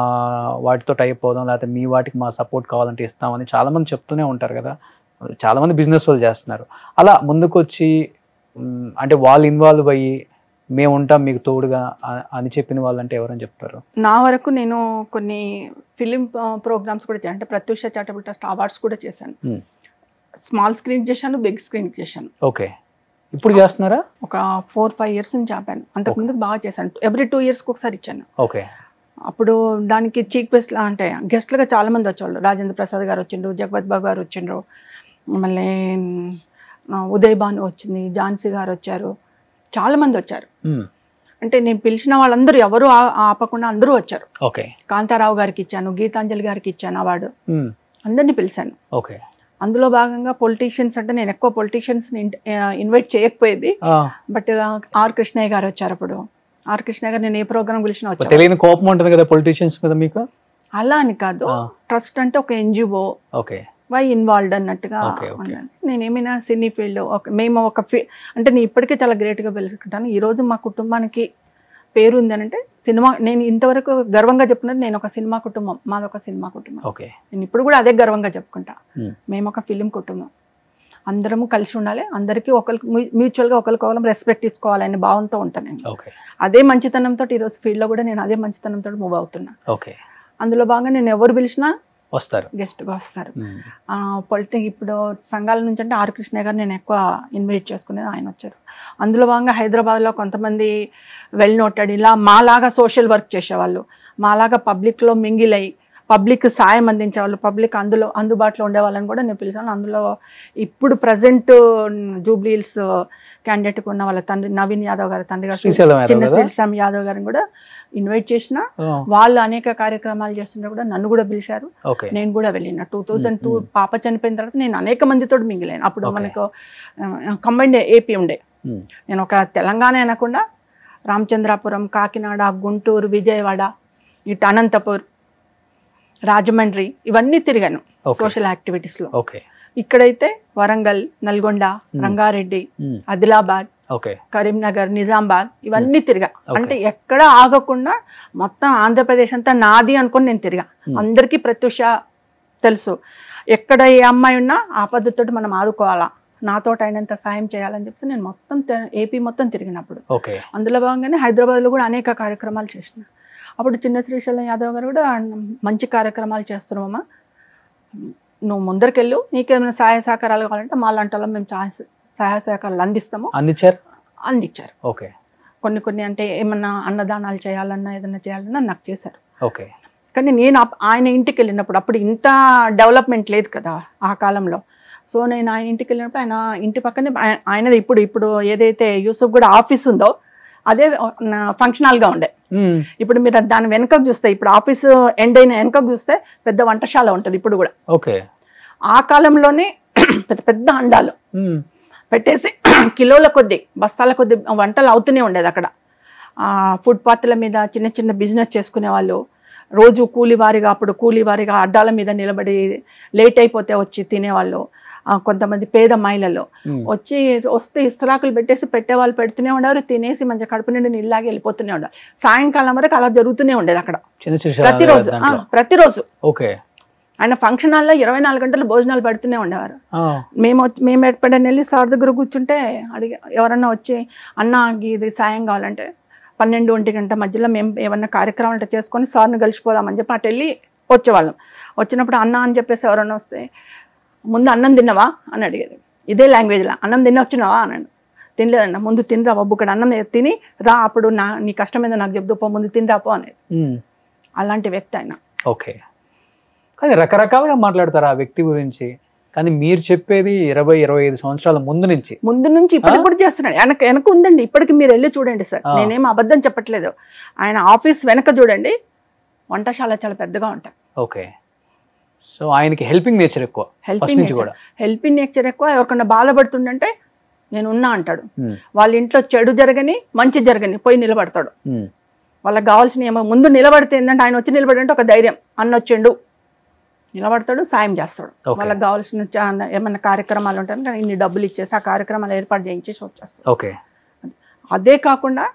వాటితో టైప్ అవుదాం లేకపోతే మీ వాటికి మా సపోర్ట్ కావాలంటే ఇస్తామని చాలామంది చెప్తూనే ఉంటారు కదా. చాలామంది బిజినెస్ వాళ్ళు చేస్తున్నారు. అలా ముందుకు వచ్చి అంటే వాళ్ళు ఇన్వాల్వ్ అయ్యి మేము ఉంటాం మీకు తోడుగా అని చెప్పిన వాళ్ళంటే ఎవరని చెప్తారు? నా వరకు నేను కొన్ని ఫిలిం ప్రోగ్రామ్స్ కూడా చేశాను. అంటే ప్రత్యూష చారిటబుల్ ట్రస్ట్ అవార్డ్స్ కూడా చేశాను. స్మాల్ స్క్రీన్ చేశాను, బిగ్ స్క్రీన్ చేశాను. ఇప్పుడు చేస్తున్నారా? ఒక 4-5 years నుంచి ఆపాను. అంతకుముందు బాగా చేశాను. ఎవ్రీ 2 yearsకి ఒకసారి ఇచ్చాను. అప్పుడు దానికి చీఫ్ గెస్ట్ అంటే గెస్ట్లుగా చాలా మంది వచ్చేవాళ్ళు. రాజేంద్ర ప్రసాద్ గారు వచ్చిండ్రు, జగపత్ బాబు గారు వచ్చిండ్రు, మళ్ళీ ఉదయ్ భాను వచ్చింది, ఝాన్సీ గారు వచ్చారు, చాలా మంది వచ్చారు. అంటే నేను పిలిచిన వాళ్ళందరూ ఎవరు ఆపకుండా అందరూ వచ్చారు. కాంతారావు గారికి ఇచ్చాను, గీతాంజలి గారికి ఇచ్చాను అవార్డు, అందరినీ పిలిచాను. అందులో భాగంగా పొలిటీషియన్స్ అంటే నేను ఎక్కువ పొలిటీషియన్స్ ఇన్వైట్ చేయకపోయేది. బట్ ఆర్ కృష్ణయ్య గారు వచ్చారు. అప్పుడు ఆర్ కృష్ణయ్య గారు నేను ఏ ప్రోగ్రామ్ పిలిచినా వచ్చారు. తెలియని కోపం ఉంటుంది కదా పొలిటీషియన్స్ మీద మీకు? అలా అని కాదు, ట్రస్ట్ అంటే ఒక ఎన్జిఓ, ఓకే, వై ఇన్వాల్వ్డ్ అన్నట్టుగా. నేను ఏమైనా సినీ ఫీల్డ్ మేము ఒక అంటే నేను ఇప్పటికీ చాలా గ్రేట్గా పిలుచుకుంటాను. ఈరోజు మా కుటుంబానికి పేరు ఉంది అని అంటే సినిమా. నేను ఇంతవరకు గర్వంగా చెప్పుకున్నది నేను ఒక సినిమా కుటుంబం, మాది ఒక సినిమా కుటుంబం. నేను ఇప్పుడు కూడా అదే గర్వంగా చెప్పుకుంటా. మేము ఒక ఫిలిం కుటుంబం, అందరము కలిసి ఉండాలి, అందరికీ ఒకరికి మ్యూచువల్గా ఒకరికొకరు రెస్పెక్ట్ తీసుకోవాలనే భావంతో ఉంటాను నేను. అదే మంచితనంతో ఈరోజు ఫీల్డ్లో కూడా నేను అదే మంచితనంతో మూవ్ అవుతున్నా. అందులో భాగంగా నేను ఎవరు పిలిచినా వస్తారు, గెస్ట్గా వస్తారు. ఇప్పుడు సంఘాల నుంచి అంటే ఆర్ కృష్ణయ్య గారు నేను ఎక్కువ ఇన్వైట్ చేసుకునేది, ఆయన వచ్చారు. అందులో భాగంగా హైదరాబాద్లో కొంతమంది వెల్ నోటెడ్ ఇలా మాలాగా సోషల్ వర్క్ చేసేవాళ్ళు, మాలాగా పబ్లిక్లో మింగిల్ అయ్యి పబ్లిక్ సాయం అందించేవాళ్ళు, పబ్లిక్ అందుబాటులో ఉండేవాళ్ళని కూడా నేను పిలిచాను. అందులో ఇప్పుడు ప్రజెంట్ జూబ్లీ హిల్స్ క్యాండిడేట్కి ఉన్న వాళ్ళ తండ్రి నవీన్ యాదవ్ గారు తండ్రి గారు చిన్న శ్రీశ్యామ్ యాదవ్ గారిని కూడా ఇన్వైట్ చేసిన. వాళ్ళు అనేక కార్యక్రమాలు చేస్తుంటే కూడా నన్ను కూడా పిలిచారు, నేను కూడా వెళ్ళిన. 2002 పాప చనిపోయిన తర్వాత నేను అనేక మందితో మిగిలాను. అప్పుడు మనకు కంబైన్డ్ ఏపీ ఉండే. నేను ఒక తెలంగాణ అనకుండా రామచంద్రాపురం, కాకినాడ, గుంటూరు, విజయవాడ, ఇటు అనంతపూర్, రాజమండ్రి ఇవన్నీ తిరిగాను సోషల్ యాక్టివిటీస్లో. ఇక్కడైతే వరంగల్, నల్గొండ, రంగారెడ్డి, ఆదిలాబాద్, కరీంనగర్, నిజామాబాద్ ఇవన్నీ తిరిగా. అంటే ఎక్కడ ఆగకుండా మొత్తం ఆంధ్రప్రదేశ్ అంతా నాది అనుకుని నేను తిరిగా. అందరికీ ప్రత్యూష తెలుసు, ఎక్కడ ఏ అమ్మాయి ఉన్నా ఆ పద్ధతితో మనం ఆదుకోవాలా, నాతో అయినంత సాయం చేయాలని చెప్పి నేను మొత్తం ఏపీ మొత్తం తిరిగినప్పుడు. అందులో భాగంగానే హైదరాబాద్లో కూడా అనేక కార్యక్రమాలు చేసిన. అప్పుడు చిన్న శ్రీశైలం యాదవ్ గారు కూడా మంచి కార్యక్రమాలు చేస్తున్నామమ్మా, నువ్వు ముందరికెళ్ళు, నీకేమైనా సహాయ సహకారాలు కావాలంటే మా లాంటి వాళ్ళం మేము సహాయ సహకారాలు అందిస్తాము. అందించారు. కొన్ని అంటే ఏమన్నా అన్నదానాలు చేయాలన్నా ఏదన్నా చేయాలన్నా నాకు చేశారు. కానీ నేను ఆయన ఇంటికి వెళ్ళినప్పుడు అప్పుడు ఇంత డెవలప్మెంట్ లేదు కదా ఆ కాలంలో. సో నేను ఆయన ఇంటికి వెళ్ళినప్పుడు ఆయన ఇంటి పక్కనే ఆయనది ఇప్పుడు ఏదైతే యూసఫ్ కూడా ఆఫీస్ ఉందో అదే ఫంక్షన్ హాల్గా ఉండే. ఇప్పుడు మీరు దాని వెనకకు చూస్తే, ఇప్పుడు ఆఫీసు ఎండ్ అయిన వెనకకు చూస్తే పెద్ద వంటశాల ఉంటుంది ఇప్పుడు కూడా. ఆ కాలంలోనే పెద్ద పెద్ద అండాలు పెట్టేసి కిలోల కొద్దీ బస్తాల కొద్దీ వంటలు అవుతూనే ఉండేది అక్కడ. ఫుట్పాత్ల మీద చిన్న చిన్న బిజినెస్ చేసుకునే వాళ్ళు రోజు కూలివారిగా, అప్పుడు కూలివారిగా అడ్డాల మీద నిలబడి లేట్ అయిపోతే వచ్చి తినేవాళ్ళు. కొంతమంది పేద మహిళలు వస్తే ఇస్తరాకులు పెట్టేసి పెట్టేవాళ్ళు పెడుతూనే ఉండేవారు, తినేసి మంచిగా కడుపు నుండి నీళ్ళలాగే వెళ్ళిపోతూనే ఉండేవారు. సాయంకాలం వరకు అలా జరుగుతూనే ఉండేది అక్కడ ప్రతిరోజు. ఆయన ఫంక్షన్ హాల్లో 24 గంటలు భోజనాలు పెడుతూనే ఉండేవారు. మేము ఎప్పుడైనా వెళ్ళి సార్ దగ్గర కూర్చుంటే ఎవరన్నా వచ్చి అన్న ఇది సాయం కావాలంటే 12-1 గంట మధ్యలో మేము ఏమన్నా కార్యక్రమాలు చేసుకొని సార్ని కలిసిపోదామని చెప్పి అటు వెళ్ళి వచ్చేవాళ్ళం. వచ్చినప్పుడు అన్న అని చెప్పేసి ఎవరన్నా వస్తే ముందు అన్నం తిన్నావా అని అడిగేది, ఇదే లాంగ్వేజ్లో. అన్నం తిని వచ్చినావా అన్నాడు. తినలేదన్న, ముందు తినరా బాబు, ఇక్కడ అన్నం తిని రా, అప్పుడు నీ కష్టం ఏదో నాకు చెప్తూ పో, ముందు తినరాపో అనేది. అలాంటి వ్యక్తి ఆయన. కానీ రకరకాలుగా మాట్లాడతారు ఆ వ్యక్తి గురించి. కానీ మీరు చెప్పేది 20-25 సంవత్సరాల ముందు నుంచి ఇప్పటికి కూడా చేస్తున్నాడు. వెనక ఉందండి, ఇప్పటికి మీరు వెళ్ళి చూడండి సార్, నేనేం అబద్ధం చెప్పట్లేదు. ఆయన ఆఫీస్ వెనక చూడండి, వంటశాల చాలా పెద్దగా ఉంటాయి. సో ఆయనకి హెల్పింగ్ నేచర్ ఎక్కువ. హెల్పింగ్ నేచర్ ఎక్కువ. ఎవరికన్నా బాధపడుతుండంటే నేను ఉన్నా అంటాడు. వాళ్ళ ఇంట్లో చెడు జరగని మంచి జరగని పోయి నిలబడతాడు. వాళ్ళకి కావాల్సిన ఏమో ముందు నిలబడితే ఏంటంటే ఆయన వచ్చి నిలబడంటే ఒక ధైర్యం, అన్న వచ్చిండు నిలబడతాడు, సాయం చేస్తాడు. వాళ్ళకి కావాల్సిన ఏమన్నా కార్యక్రమాలు ఉంటాయి కానీ ఇన్ని డబ్బులు ఇచ్చేసి ఆ కార్యక్రమాలు ఏర్పాటు చేయించేసి వచ్చేస్తాడు. అదే కాకుండా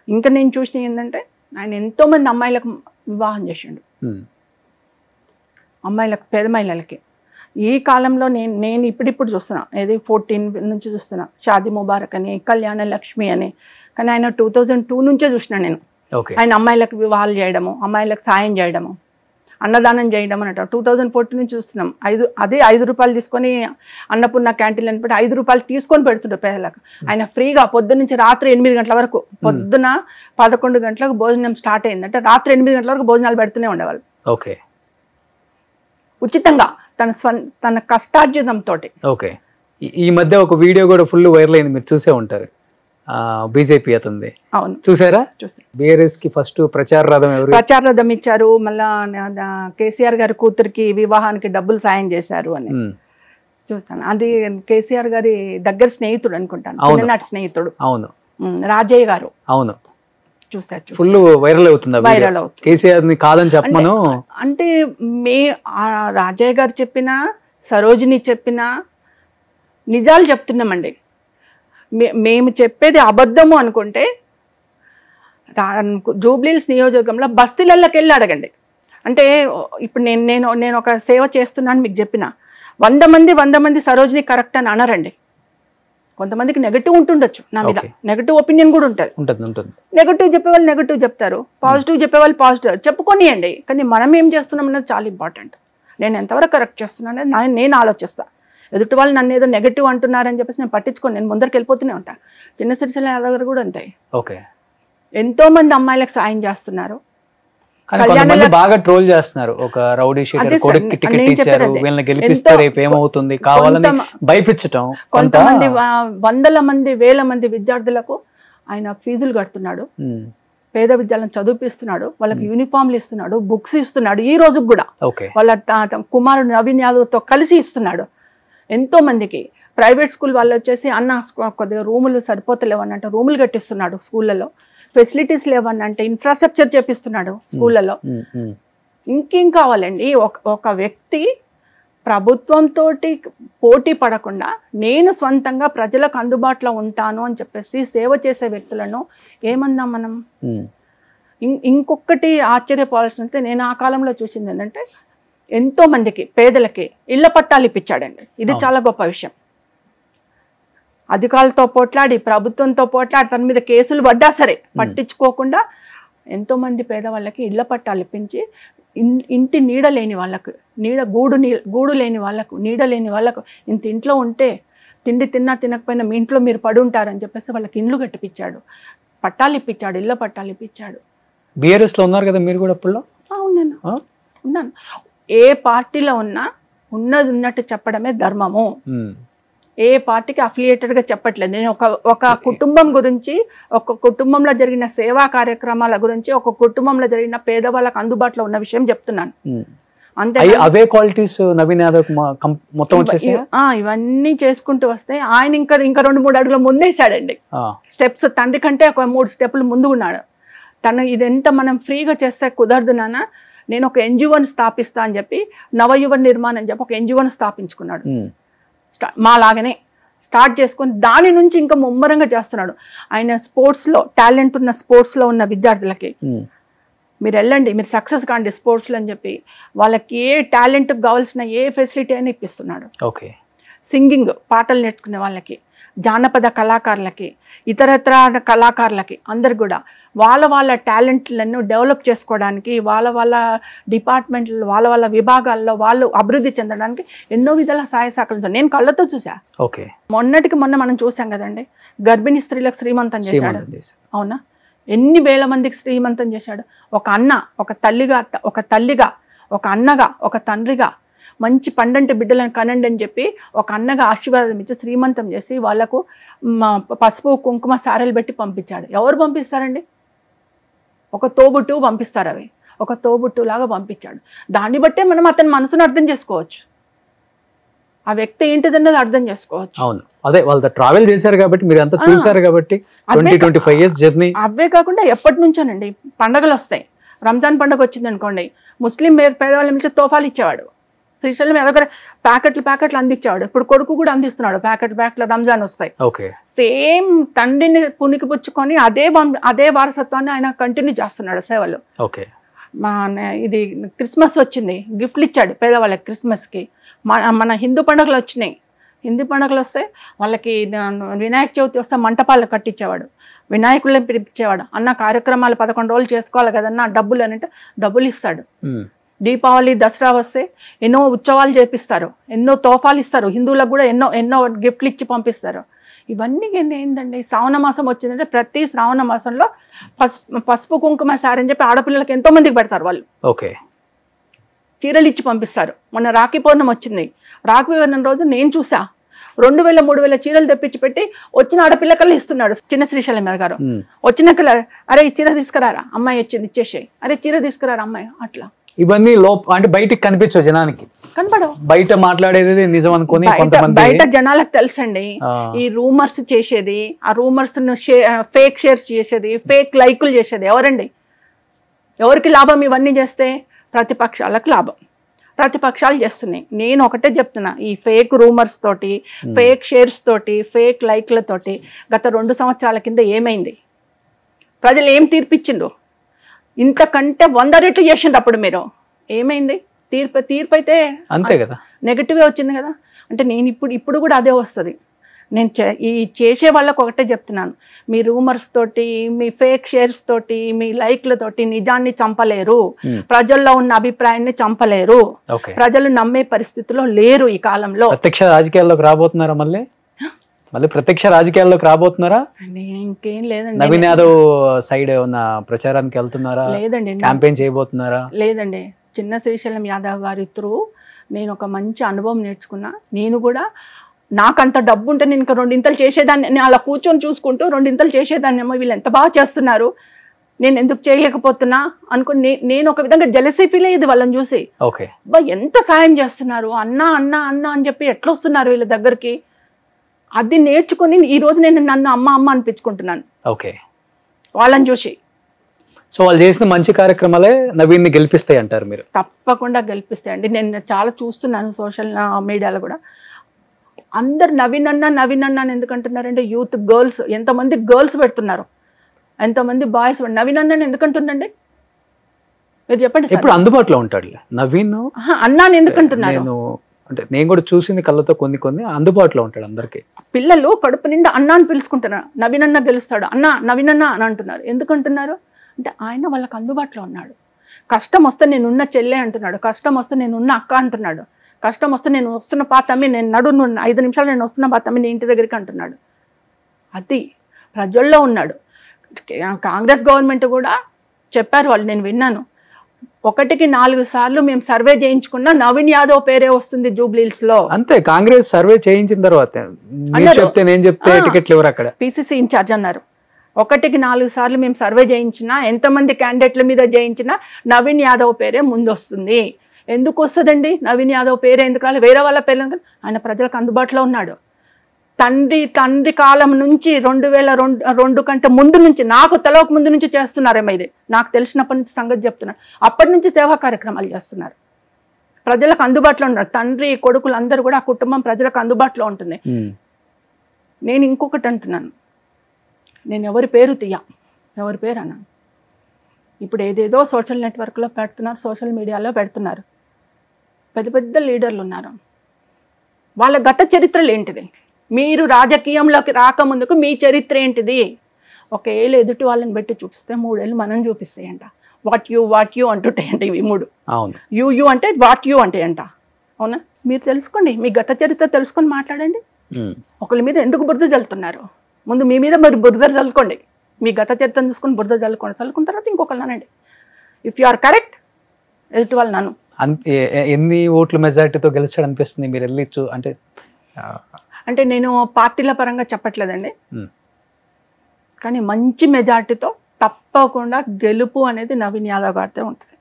ఇంకా నేను చూసిన ఏంటంటే ఆయన ఎంతోమంది అమ్మాయిలకు వివాహం చేసిండు, అమ్మాయిలకు, పేద మహిళలకి. ఈ కాలంలో నేను ఇప్పుడిప్పుడు చూస్తున్నా, ఏది 14 నుంచి చూస్తున్నా, షాదీ ముబారక్ అని, కళ్యాణ లక్ష్మి అని. కానీ ఆయన 2002 నుంచే చూసినా నేను. ఆయన అమ్మాయిలకు వివాహాలు చేయడము, అమ్మాయిలకు సాయం చేయడము, అన్నదానం చేయడం అన్నట్టు 2014 నుంచి చూస్తున్నాం. 5 రూపాయలు తీసుకొని అన్నపూర్ణ క్యాంటీన్ అని పెట్టి 5 రూపాయలు తీసుకొని పెడుతుంటారు పేదలకు. ఆయన ఫ్రీగా పొద్దున్న నుంచి రాత్రి 8 గంటల వరకు, పొద్దున 11 గంటలకు భోజనం స్టార్ట్ అయిందంటే రాత్రి 8 గంటల వరకు భోజనాలు పెడుతూనే ఉండేవాళ్ళు ఉచితంగా, తన కష్టార్జితంతో. ఈ మధ్య ఒక వీడియో కూడా ఫుల్ వైరల్ అయింది, మీరు చూసే ఉంటారు. బీజేపీ అతనిది. అవును, చూసారా? బీఆర్ఎస్ కి ఫస్ట్ ప్రచార రథం ఇచ్చారు. మళ్ళా కేసీఆర్ గారి కూతురికి వివాహానికి డబ్బులు సాయం చేశారు అని. చూస్తాను. అది కేసీఆర్ గారి దగ్గర స్నేహితుడు అనుకుంటాను, అవును. చిన్ననాటి స్నేహితుడు. అవును రాజయ్య గారు. అవును చూసారు, ఫుల్ వైరల్ అవుతుంది వైరల్ అవుతుంది. కేసీఆర్ ని కాదని చెప్పమను. అంటే రాజయ్య గారు చెప్పినా సరోజిని చెప్పినా నిజాలు చెప్తున్నామండి. మేము చెప్పేది అబద్ధము అనుకుంటే జూబ్లీహిల్స్ నియోజకవర్గంలో బస్తీలలోకి వెళ్ళి అడగండి. అంటే ఇప్పుడు నేను ఒక సేవ చేస్తున్నాను మీకు చెప్పిన 100 మంది సరోజిని కరెక్ట్ అని అనరండి. కొంతమందికి నెగటివ్ ఉంటుండొచ్చు నా మీద, నెగటివ్ ఒపీనియన్ కూడా ఉంటుంది. నెగటివ్ చెప్పేవాళ్ళు నెగటివ్ చెప్తారు, పాజిటివ్ చెప్పేవాళ్ళు పాజిటివ్ చెప్పుకొనియండి. కానీ మనం ఏం చేస్తున్నాం అనేది చాలా ఇంపార్టెంట్. నేను ఎంతవరకు కరెక్ట్ చేస్తున్నాను అనేది నేను ఆలోచిస్తాను. ఎదుటి వాళ్ళు నన్ను ఏదో నెగటివ్ అంటున్నారని చెప్పేసి నేను పట్టించుకొని నేను ముందరికి వెళ్ళిపోతూనే ఉంటాను. చిన్న సిరిసిల్ల దగ్గర కూడా ఉంటాయి. ఎంతో మంది అమ్మాయిలకు సాయం చేస్తున్నారు. బాగా ట్రోల్ చేస్తున్నారు. ఒక రౌడీ షీటర్ కొడుక్కి టికెట్ ఇచ్చారు, వీళ్ళని గెలిపిస్తే రేపు ఏమవుతుంది కావాలని భయపించటం. కొంతమంది 100 మంది 1000 మంది విద్యార్థులకు ఆయన ఫీజులు కడుతున్నాడు, పేద విద్యాలను చదివిపిస్తున్నాడు, వాళ్ళకి యూనిఫామ్లు ఇస్తున్నాడు, బుక్స్ ఇస్తున్నాడు. ఈ రోజు కూడా వాళ్ళ కుమారుడు నవీన్ యాదవ్తో కలిసి ఇస్తున్నాడు. ఎంతో మందికి ప్రైవేట్ స్కూల్ వాళ్ళు వచ్చేసి అన్న కొద్దిగా రూములు సరిపోతలేవన్నంటే రూములు కట్టిస్తున్నాడు, స్కూళ్ళలో ఫెసిలిటీస్ లేవన్నంటే ఇన్ఫ్రాస్ట్రక్చర్ చేపిస్తున్నాడు స్కూళ్ళలో. ఇంకేం కావాలండి? ఒక వ్యక్తి ప్రభుత్వంతో పోటీ పడకుండా నేను స్వంతంగా ప్రజలకు అందుబాటులో ఉంటాను అని చెప్పేసి సేవ చేసే వ్యక్తులను ఏమన్నా మనం. ఇంకొకటి ఆశ్చర్యపోవాల్సిందంటే నేను ఆ కాలంలో చూసింది ఏంటంటే ఎంతో మందికి పేదలకి ఇళ్ల పట్టాలు ఇప్పించాడండి. ఇది చాలా గొప్ప విషయం. అధికారులతో పోట్లాడి ప్రభుత్వంతో పోట్లాడి తన మీద కేసులు పడ్డా సరే పట్టించుకోకుండా ఎంతో మంది పేదవాళ్ళకి ఇళ్ల పట్టాలు ఇప్పించి ఇంటి నీడ లేని వాళ్ళకు, గూడు లేని వాళ్ళకు, నీడ లేని వాళ్ళకు, ఇంట్లో ఉంటే తిండి తిన్నా తినకపోయినా మీ ఇంట్లో మీరు పడి ఉంటారని చెప్పేసి వాళ్ళకి ఇండ్లు కట్టిపించాడు, పట్టాలు ఇప్పించాడు, ఇళ్ల పట్టాలు ఇప్పించాడు. బీఆర్ఎస్ లో ఉన్నారు కదా మీరు కూడా అప్పుడు? ఉన్నాను. ఏ పార్టీలో ఉన్నా ఉన్నది ఉన్నట్టు చెప్పడమే ధర్మము. ఏ పార్టీకి అఫిలియేటెడ్గా చెప్పట్లేదు. నేను ఒక కుటుంబం గురించి, ఒక కుటుంబంలో జరిగిన సేవా కార్యక్రమాల గురించి, ఒక కుటుంబంలో జరిగిన పేదవాళ్ళకు అందుబాటులో ఉన్న విషయం చెప్తున్నాను. అంతే. అవే క్వాలిటీస్ నవీన్ యాదవ్ మొత్తం వచ్చేసి ఇవన్నీ చేసుకుంటూ వస్తే ఆయన ఇంకా 2-3 అడుగుల ముందేసాడండి. స్టెప్స్ తండ్రి కంటే ఒక 3 స్టెప్పులు ముందుకున్నాడు. ఇదెంత మనం ఫ్రీగా చేస్తే కుదరదు నాన్న, నేను ఒక ఎన్జిఓని స్థాపిస్తా అని చెప్పి నవయువ నిర్మాణం అని చెప్పి ఒక ఎన్జిఓని స్థాపించుకున్నాడు. మాలాగనే స్టార్ట్ చేసుకొని దాని నుంచి ఇంకా ముమ్మరంగా చేస్తున్నాడు. ఆయన స్పోర్ట్స్లో టాలెంట్ ఉన్న స్పోర్ట్స్లో ఉన్న విద్యార్థులకి మీరు వెళ్ళండి, మీరు సక్సెస్ కాండి స్పోర్ట్స్లో అని చెప్పి వాళ్ళకి ఏ టాలెంట్కి కావాల్సిన ఏ ఫెసిలిటీ అయినా ఇప్పిస్తున్నాడు. సింగింగ్ పాటలు నేర్చుకునే వాళ్ళకి, జానపద కళాకారులకి, ఇతరత్ర కళాకారులకి అందరు కూడా వాళ్ళ టాలెంట్లను డెవలప్ చేసుకోవడానికి, వాళ్ళ డిపార్ట్మెంట్లో వాళ్ళ విభాగాల్లో వాళ్ళు అభివృద్ధి చెందడానికి ఎన్నో విధాల సహాయ సహకారాలు నేను కళ్ళతో చూసా. మొన్నటికి మొన్న మనం చూసాం కదండి, గర్భిణీ స్త్రీలకు శ్రీమంతం చేశాడు. అవునా? ఎన్ని వేల మందికి శ్రీమంతం చేశాడు. ఒక అన్న, ఒక తల్లిగా, ఒక అన్నగా, ఒక తండ్రిగా మంచి పండంటి బిడ్డలను కనండి అని చెప్పి ఒక అన్నగా ఆశీర్వాదం ఇచ్చి శ్రీమంతం చేసి వాళ్లకు పసుపు కుంకుమ సారెలు పెట్టి పంపించాడు. ఎవరు పంపిస్తారండి? ఒక తోబుట్టు పంపిస్తారు. అవి ఒక తోబుట్టు లాగా పంపించాడు. దాన్ని బట్టే మనం అతని మనసును అర్థం చేసుకోవచ్చు, ఆ వ్యక్తి ఏంటిదన్నది అర్థం చేసుకోవచ్చు. అవును, అదే వాళ్ళతో ట్రావెల్ చేశారు కాబట్టి మీరు అంతా చూశారు కాబట్టి 20-25 ఇయర్స్ జర్నీ. అవే కాకుండా ఎప్పటి నుంచోనండి పండగలు వస్తాయి. రంజాన్ పండుగ వచ్చింది అనుకోండి, ముస్లిం పేదవాళ్ళ నుంచి తోఫాలు ఇచ్చేవాడు. శ్రీశైలం దగ్గర ప్యాకెట్లు అందించేవాడు. ఇప్పుడు కొడుకు కూడా అందిస్తున్నాడు ప్యాకెట్లు. రంజాన్ వస్తాయి, సేమ్ తండ్రిని పునికి పుచ్చుకొని అదే వారసత్వాన్ని ఆయన కంటిన్యూ చేస్తున్నాడు సేవలు. ఇది క్రిస్మస్ వచ్చింది, గిఫ్ట్లు ఇచ్చాడు పేదవాళ్ళకి. క్రిస్మస్కి మన హిందూ పండుగలు వచ్చినాయి. హిందూ పండుగలు వస్తే వాళ్ళకి వినాయక చవితి వస్తే మంటపాలు కట్టించేవాడు, వినాయకులను పిలిపించేవాడు. అన్న కార్యక్రమాలు 11 రోజులు చేసుకోవాలి కదన్నా, డబ్బులు అని అంటే డబ్బులు ఇస్తాడు. దీపావళి దసరా వస్తే ఎన్నో ఉత్సవాలు చేపిస్తారు, ఎన్నో తోఫాలు ఇస్తారు. హిందువులకు కూడా ఎన్నో గిఫ్ట్లు ఇచ్చి పంపిస్తారు. ఇవన్నీ ఏంటండి, శ్రావణ మాసం వచ్చిందంటే ప్రతి శ్రావణ మాసంలో పసుపు కుంకుమ సారి అని చెప్పి ఆడపిల్లలకి ఎంతో మందికి పెడతారు. వాళ్ళు చీరలు ఇచ్చి పంపిస్తారు. మొన్న రాఖీ పౌర్ణమి వచ్చింది. రాఖీ పౌర్ణమి రోజు నేను చూసా 2000-3000 చీరలు తెప్పించి పెట్టి వచ్చిన ఆడపిల్లకల్లా ఇస్తున్నాడు. చిన్న శ్రీశైలం మీద గారు వచ్చినాక, అరే ఈ చీర తీసుకురారా అమ్మాయి వచ్చింది ఇచ్చేసేయి, అరే చీర తీసుకురారా అమ్మాయి, అట్లా ఇవన్నీ అంటే బయటికి కనిపించవు జనానికి, కనపడవు. బయట మాట్లాడేది నిజం అనుకుని బయట జనాలకు తెలుసండి ఈ రూమర్స్ చేసేది, ఆ రూమర్స్ ఫేక్ షేర్స్ చేసేది, ఫేక్ లైకులు చేసేది ఎవరండి? ఎవరికి లాభం ఇవన్నీ చేస్తే? ప్రతిపక్షాలకు లాభం. ప్రతిపక్షాలు చేస్తున్నాయి. నేను ఒకటే చెప్తున్నా, ఈ ఫేక్ రూమర్స్ తోటి, ఫేక్ షేర్స్ తోటి, ఫేక్ లైక్లతోటి గత 2 సంవత్సరాల కింద ఏమైంది? ప్రజలు ఏం తీర్పిచ్చిండ్రు? ఇంతకంటే 100 రెట్లు చేసిండ్రు. అప్పుడు మీరు ఏమైంది? తీర్పు అయితే అంతే కదా, నెగటివే వచ్చింది కదా. అంటే నేను ఇప్పుడు కూడా అదే వస్తుంది. నేను ఈ చేసే వాళ్ళకు ఒకటే చెప్తున్నాను, మీ రూమర్స్ తోటి, మీ ఫేక్ షేర్స్ తోటి, మీ లైక్లతోటి నిజాన్ని చంపలేరు, ప్రజల్లో ఉన్న అభిప్రాయాన్ని చంపలేరు. ప్రజలు నమ్మే పరిస్థితిలో లేరు ఈ కాలంలో. ప్రత్యక్ష రాజకీయాల్లోకి రాబోతున్నారా? మళ్ళీ ప్రత్యక్ష రాజకీయాల్లోకి రాబోతున్నారా? ఇంకేం లేదండి. నవీన్ యాదవ్ సైడ్ ఏమన్నా ప్రచారానికి వెళ్తున్నారా? లేదండి. క్యాంపెయిన్ చేయబోతున్నారా? లేదండి. చిన్న శ్రీశైలం యాదవ్ గారి త్రూ నేను ఒక మంచి అనుభవం నేర్చుకున్నా. నేను కూడా నాకంత డబ్బు ఉంటే నేను ఇంకా 2 ఇంతలు చేసేదాన్ని. నేను అలా కూర్చొని చూసుకుంటూ 2 ఇంతలు చేసేదాన్ని. అమ్మో వీళ్ళు ఎంత బాగా చేస్తున్నారు, నేను ఎందుకు చేయలేకపోతున్నా అనుకుని నేను ఒక విధంగా జెలసీ ఫీల్ అయ్యేది వాళ్ళని చూసి. ఎంత సాయం చేస్తున్నారు, అన్నా అన్నా అన్నా అని చెప్పి ఎట్లా వస్తున్నారు వీళ్ళ దగ్గరికి. అది నేర్చుకుని ఈ రోజు నేను నన్ను అమ్మ అమ్మ అనిపించుకుంటున్నాను వాళ్ళని చూసి. సో వాళ్ళు చేసిన మంచి కార్యక్రమాలే నవీన్ని గెలిపిస్తాయి అంటారు మీరు? తప్పకుండా గెలిపిస్తాయండి. నేను చాలా చూస్తున్నాను సోషల్ మీడియాలో కూడా అందరు నవీన్ అన్న అని ఎందుకంటున్నారంటే యూత్ గర్ల్స్, ఎంతమంది గర్ల్స్ పెడుతున్నారు, ఎంతమంది బాయ్స్ నవీన్ అన్న ఎందుకంటుందండి? మీరు చెప్పండి. ఇప్పుడు అందుబాటులో ఉంటాడు నవీన్ అన్నాను ఎందుకంటున్నారు? అంటే నేను కూడా చూసింది కళ్ళతో కొన్ని అందుబాటులో ఉంటాడు అందరికి. పిల్లలు కడుపు నిండా అన్న అని పిలుచుకుంటున్నారు. నవీన్ అన్న గెలుస్తాడు, అన్న నవీన్ అన్న అని అంటున్నారు. ఎందుకంటున్నారు అంటే ఆయన వాళ్ళకి అందుబాటులో ఉన్నాడు. కష్టం వస్తే నేనున్న చెల్లె అంటున్నాడు, కష్టం వస్తే నేనున్న అక్క అంటున్నాడు, కష్టం వస్తే నేను వస్తున్న పాతమ్మి, నేను 5 నిమిషాలు నేను వస్తున్న పాతమ్మి నీ ఇంటి దగ్గరికి అంటున్నాడు. అది ప్రజల్లో ఉన్నాడు. కాంగ్రెస్ గవర్నమెంట్ కూడా చెప్పారు వాళ్ళు, నేను విన్నాను, 1కి 4 సార్లు మేము సర్వే చేయించుకున్నా నవీన్ యాదవ్ పేరే వస్తుంది జూబ్లీహిల్స్ లో. అంతే, కాంగ్రెస్ సర్వే చేయించిన తర్వాత టికెట్లు ఎవరు అక్కడ పిసిసి ఇన్ఛార్జ్ అన్నారు, 1కి 4 సార్లు మేము సర్వే చేయించినా, ఎంతమంది క్యాండిడేట్ల మీద చేయించినా నవీన్ యాదవ్ పేరే ముందు వస్తుంది. ఎందుకు వస్తుందండి నవీన్ యాదవ్ పేరే ఎందుకు రాలేదు? వేరే వాళ్ళ పేర్లు. ఆయన ప్రజలకు అందుబాటులో ఉన్నాడు. తండ్రి కాలం నుంచి 2002 కంటే ముందు నుంచి, నాకు తెలవక ముందు నుంచి చేస్తున్నారేమో ఇది, నాకు తెలిసినప్పటి నుంచి సంగతి చెప్తున్నారు. అప్పటి నుంచి సేవా కార్యక్రమాలు చేస్తున్నారు, ప్రజలకు అందుబాటులో ఉన్నారు. తండ్రి కొడుకులు అందరూ కూడా ఆ కుటుంబం ప్రజలకు అందుబాటులో ఉంటుంది. నేను ఇంకొకటి అంటున్నాను, నేను ఎవరి పేరు ఎవరి పేరు అన్నాను. ఇప్పుడు ఏదేదో సోషల్ నెట్వర్క్లో పెడుతున్నారు, సోషల్ మీడియాలో పెడుతున్నారు. పెద్ద పెద్ద లీడర్లు ఉన్నారు, వాళ్ళ గత చరిత్రలు ఏంటిది? మీరు రాజకీయంలోకి రాకముందుకు మీ చరిత్ర ఏంటిది? 1 ఏళ్ళు ఎదుటి వాళ్ళని పెట్టి చూపిస్తే 3 ఏళ్ళు మనం చూపిస్తాయంట. వాట్ యూ అంటుంటాయంట ఇవి 3. యూ అంటే వాట్ యూ అంటే అంట. అవునా? మీరు తెలుసుకోండి, మీ గత చరిత్ర తెలుసుకొని మాట్లాడండి. ఒకళ్ళ మీద ఎందుకు బురద చల్లుతున్నారు? ముందు మీ మీద మరి బురద చల్లుకోండి, మీ గత చరిత్రను చూసుకొని బురద చల్లుకున్న తర్వాత ఇంకొకళ్ళు అనండి. ఇఫ్ యు ఆర్ కరెక్ట్, ఎదుటి వాళ్ళు నన్ను ఎన్ని ఓట్ల మెజారిటీతో గెలిచాడు అనిపిస్తుంది మీరు వెళ్ళి అంటే నేను పార్టీల పరంగా చెప్పట్లేదండి, కానీ మంచి మెజార్టీతో తప్పకుండా గెలుపు అనేది నవీన్ యాదవ్ గారితో ఉంటుంది.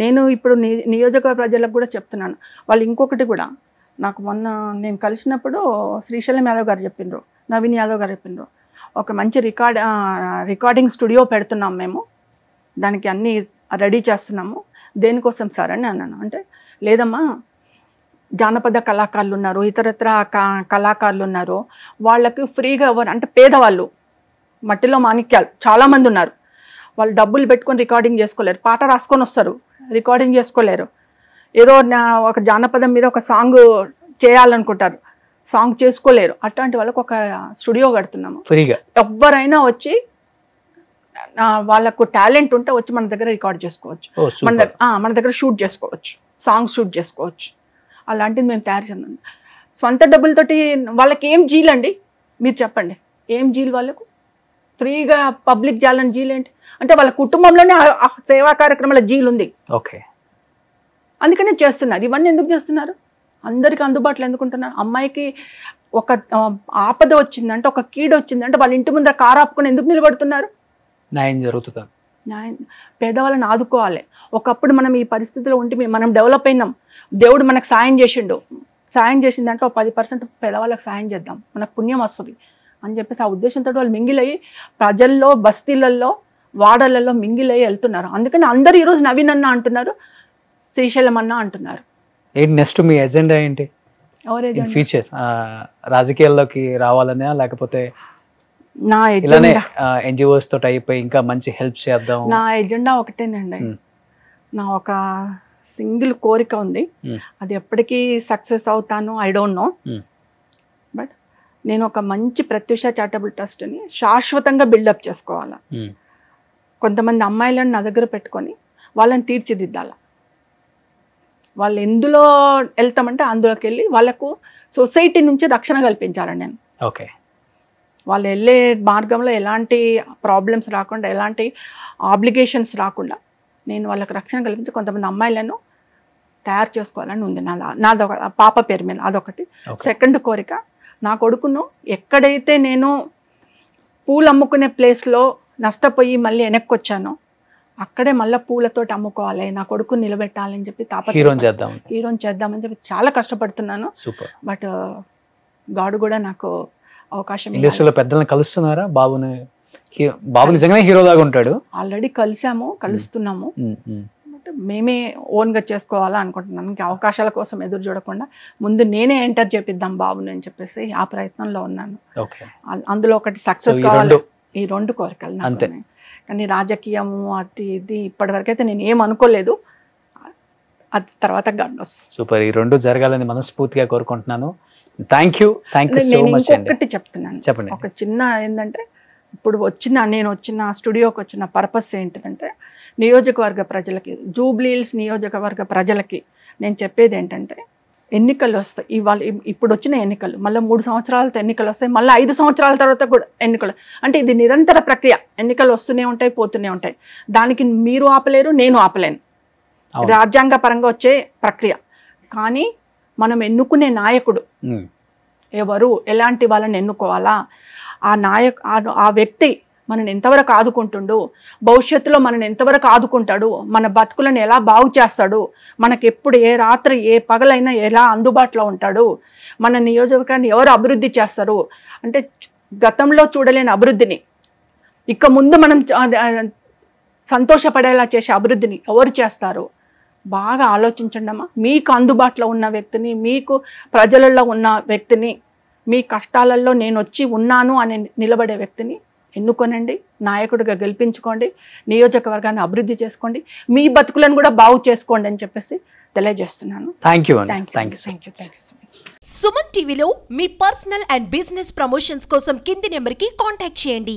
నేను ఇప్పుడు నియోజకవర్గ ప్రజలకు కూడా చెప్తున్నాను. వాళ్ళు ఇంకొకటి కూడా, నాకు మొన్న నేను కలిసినప్పుడు శ్రీశైలం యాదవ్ గారు చెప్పిండ్రు, నవీన్ యాదవ్ గారు చెప్పిండ్రు, ఒక మంచి రికార్డింగ్ స్టూడియో పెడుతున్నాం మేము, దానికి అన్నీ రెడీ చేస్తున్నాము. దేనికోసం సార్ అని అన్నాను. అంటే లేదమ్మా, జానపద కళాకారులు ఉన్నారు, ఇతరత్ర కళాకారులు ఉన్నారు, వాళ్ళకి ఫ్రీగా అంటే పేదవాళ్ళు, మట్టిలో మాణిక్యాలు చాలామంది ఉన్నారు, వాళ్ళు డబ్బులు పెట్టుకొని రికార్డింగ్ చేసుకోలేరు, పాట రాసుకొని వస్తారు, రికార్డింగ్ చేసుకోలేరు. ఏదో ఒక జానపదం మీద ఒక సాంగ్ చేయాలనుకుంటారు, సాంగ్ చేసుకోలేరు. అట్లాంటి వాళ్ళకు ఒక స్టూడియో కడుతున్నాము ఫ్రీగా. ఎవరైనా వచ్చి వాళ్ళకు టాలెంట్ ఉంటే వచ్చి మన దగ్గర రికార్డ్ చేసుకోవచ్చు, మన దగ్గర షూట్ చేసుకోవచ్చు, సాంగ్ షూట్ చేసుకోవచ్చు. అలాంటిది మేము తయారు చేస్తున్నాం. సొంత డబ్బులతోటి వాళ్ళకి ఏం జీలండి మీరు చెప్పండి, ఏం జీలు వాళ్ళకు? ఫ్రీగా పబ్లిక్ చేయాలని జీలు ఏంటి అంటే వాళ్ళ కుటుంబంలోనే సేవా కార్యక్రమాల జీలు ఉంది. అందుకనే చేస్తున్నారు. ఇవన్నీ ఎందుకు చేస్తున్నారు? అందరికీ అందుబాటులో ఎందుకుంటున్నారు? అమ్మాయికి ఒక ఆపద వచ్చిందంటే, ఒక కీడు వచ్చిందంటే వాళ్ళ ఇంటి ముందర కారు ఆపుకొని ఎందుకు నిలబడుతున్నారు? న్యాయం జరుగుతుంది. పేదవాళ్ళని ఆదుకోవాలి. ఒకప్పుడు మనం ఈ పరిస్థితిలో ఉంటే మనం డెవలప్ అయినాం, దేవుడు మనకు సాయం చేసిండు, సాయం చేసిన దాంట్లో 10% పేదవాళ్ళకి సాయం చేద్దాం, మనకు పుణ్యం వస్తుంది అని చెప్పేసి ఆ ఉద్దేశంతో వాళ్ళు మింగిలయ్యి ప్రజల్లో, బస్తీలలో, వాడలలో మింగిలయ్యి వెళ్తున్నారు. అందుకని అందరూ ఈరోజు నవీన్ అన్న అంటున్నారు, శ్రీశైలం అన్న అంటున్నారు. ఏంటి నెక్స్ట్ మీ ఎజెండా ఏంటి ఫ్యూచర్? రాజకీయాల్లోకి రావాలనే, లేకపోతే నా ఇలానే ఎన్జిఓస్ తోటి అయిపోయి ఇంకా మంచి హెల్ప్ చేద్దాం? నా ఎజెండా ఒకటేనండి, నా ఒక సింగిల్ కోరిక ఉంది. అది ఎప్పటికీ సక్సెస్ అవుతాను ఐ డోంట్ నో, బట్ నేను ఒక మంచి ప్రత్యూష చారిటబుల్ ట్రస్ట్ని శాశ్వతంగా బిల్డప్ చేసుకోవాలా. కొంతమంది అమ్మాయిలను నా దగ్గర పెట్టుకొని వాళ్ళని తీర్చిదిద్దాల. వాళ్ళు ఎందులో వెళ్తామంటే అందులోకి వెళ్ళి వాళ్ళకు సొసైటీ నుంచి రక్షణ కల్పించాలని నేను. ఓకే. వాళ్ళు వెళ్ళే మార్గంలో ఎలాంటి ప్రాబ్లమ్స్ రాకుండా, ఎలాంటి ఆబ్లిగేషన్స్ రాకుండా నేను వాళ్ళకి రక్షణ కల్పించి కొంతమంది అమ్మాయిలను తయారు చేసుకోవాలని ఉంది నాదొక పాప పేరు మీద. అదొకటి. సెకండ్ కోరిక, నా కొడుకును ఎక్కడైతే నేను పూలు అమ్ముకునే ప్లేస్లో నష్టపోయి మళ్ళీ వెనక్కి వచ్చానో అక్కడే మళ్ళీ పూలతోటి అమ్ముకోవాలి, నా కొడుకుని నిలబెట్టాలని చెప్పి హీరోని చేద్దామని చెప్పి చాలా కష్టపడుతున్నాను. బట్ గాడ్ కూడా నాకు అవకాశం. ఇండస్ట్రీలో పెద్దలను కలుస్తున్నారా? బాబు నిజంగానే హీరో లాగా ఉంటాడు. ఆల్రెడీ కలుస్తున్నాము. బట్ మేమే ఓన్గా చేసుకోవాలా అనుకుంటున్నాను. ఇంకా అవకాశాల కోసం ఎదురు చూడకుండా ముందు నేనే ఎంటర్ చేపిద్దాం బాబుని అని చెప్పేసి ఆ ప్రయత్నంలో ఉన్నాను. అందులో ఒకటి సక్సెస్ కావాలి. ఈ 2 కోరికలు నాకు. కానీ రాజకీయము అది ఇది ఇప్పటివరకైతే నేను ఏం అనుకోలేదు, అది తర్వాత గండోస్. సూపర్. ఈ 2 జరగాలని మనస్ఫూర్తిగా కోరుకుంటున్నాను. Thank you so much. ఇంకొకటి చెప్తున్నాను, చెప్పండి. ఒక చిన్న ఏంటంటే, ఇప్పుడు నేను వచ్చిన స్టూడియోకి వచ్చిన పర్పస్ ఏంటంటే, నియోజకవర్గ ప్రజలకి, జూబ్లీహిల్స్ నియోజకవర్గ ప్రజలకి నేను చెప్పేది ఏంటంటే, ఎన్నికలు వస్తాయి. ఇప్పుడు వచ్చిన ఎన్నికలు మళ్ళీ 3 సంవత్సరాలతో ఎన్నికలు వస్తాయి, మళ్ళీ 5 సంవత్సరాల తర్వాత కూడా ఎన్నికలు. అంటే ఇది నిరంతర ప్రక్రియ. ఎన్నికలు వస్తూనే ఉంటాయి, పోతూనే ఉంటాయి. దానికి మీరు ఆపలేరు, నేను ఆపలేను. రాజ్యాంగ పరంగా వచ్చే ప్రక్రియ. కానీ మనం ఎన్నుకునే నాయకుడు ఎవరు, ఎలాంటి వాళ్ళని ఎన్నుకోవాలా, ఆ వ్యక్తి మనని ఎంతవరకు ఆదుకుంటుండు, భవిష్యత్తులో మనని ఎంతవరకు ఆదుకుంటాడు, మన బతుకులను ఎలా బాగు చేస్తాడు, మనకి ఎప్పుడు ఏ రాత్రి ఏ పగలైనా ఎలా అందుబాటులో ఉంటాడు, మన నియోజకవర్గాన్ని ఎవరు అభివృద్ధి చేస్తారు, అంటే గతంలో చూడలేని అభివృద్ధిని ఇక ముందు మనం సంతోషపడేలా చేసే అభివృద్ధిని ఎవరు చేస్తారు, బాగా ఆలోచించండి అమ్మా. మీకు అందుబాటులో ఉన్న వ్యక్తిని, మీకు ప్రజలలో ఉన్న వ్యక్తిని, మీ కష్టాలలో నేను వచ్చి ఉన్నాను అని నిలబడే వ్యక్తిని ఎన్నుకోనండి, నాయకుడిగా గెలిపించుకోండి, నియోజకవర్గాన్ని అభివృద్ధి చేసుకోండి, మీ బతుకులను కూడా బాగు చేసుకోండి అని చెప్పేసి తెలియజేస్తున్నాను. Thank you. సుమన్ టీవీలో మీ పర్సనల్ అండ్ బిజినెస్ ప్రమోషన్స్ కోసం కింది నెంబర్కి కాంటాక్ట్ చేయండి.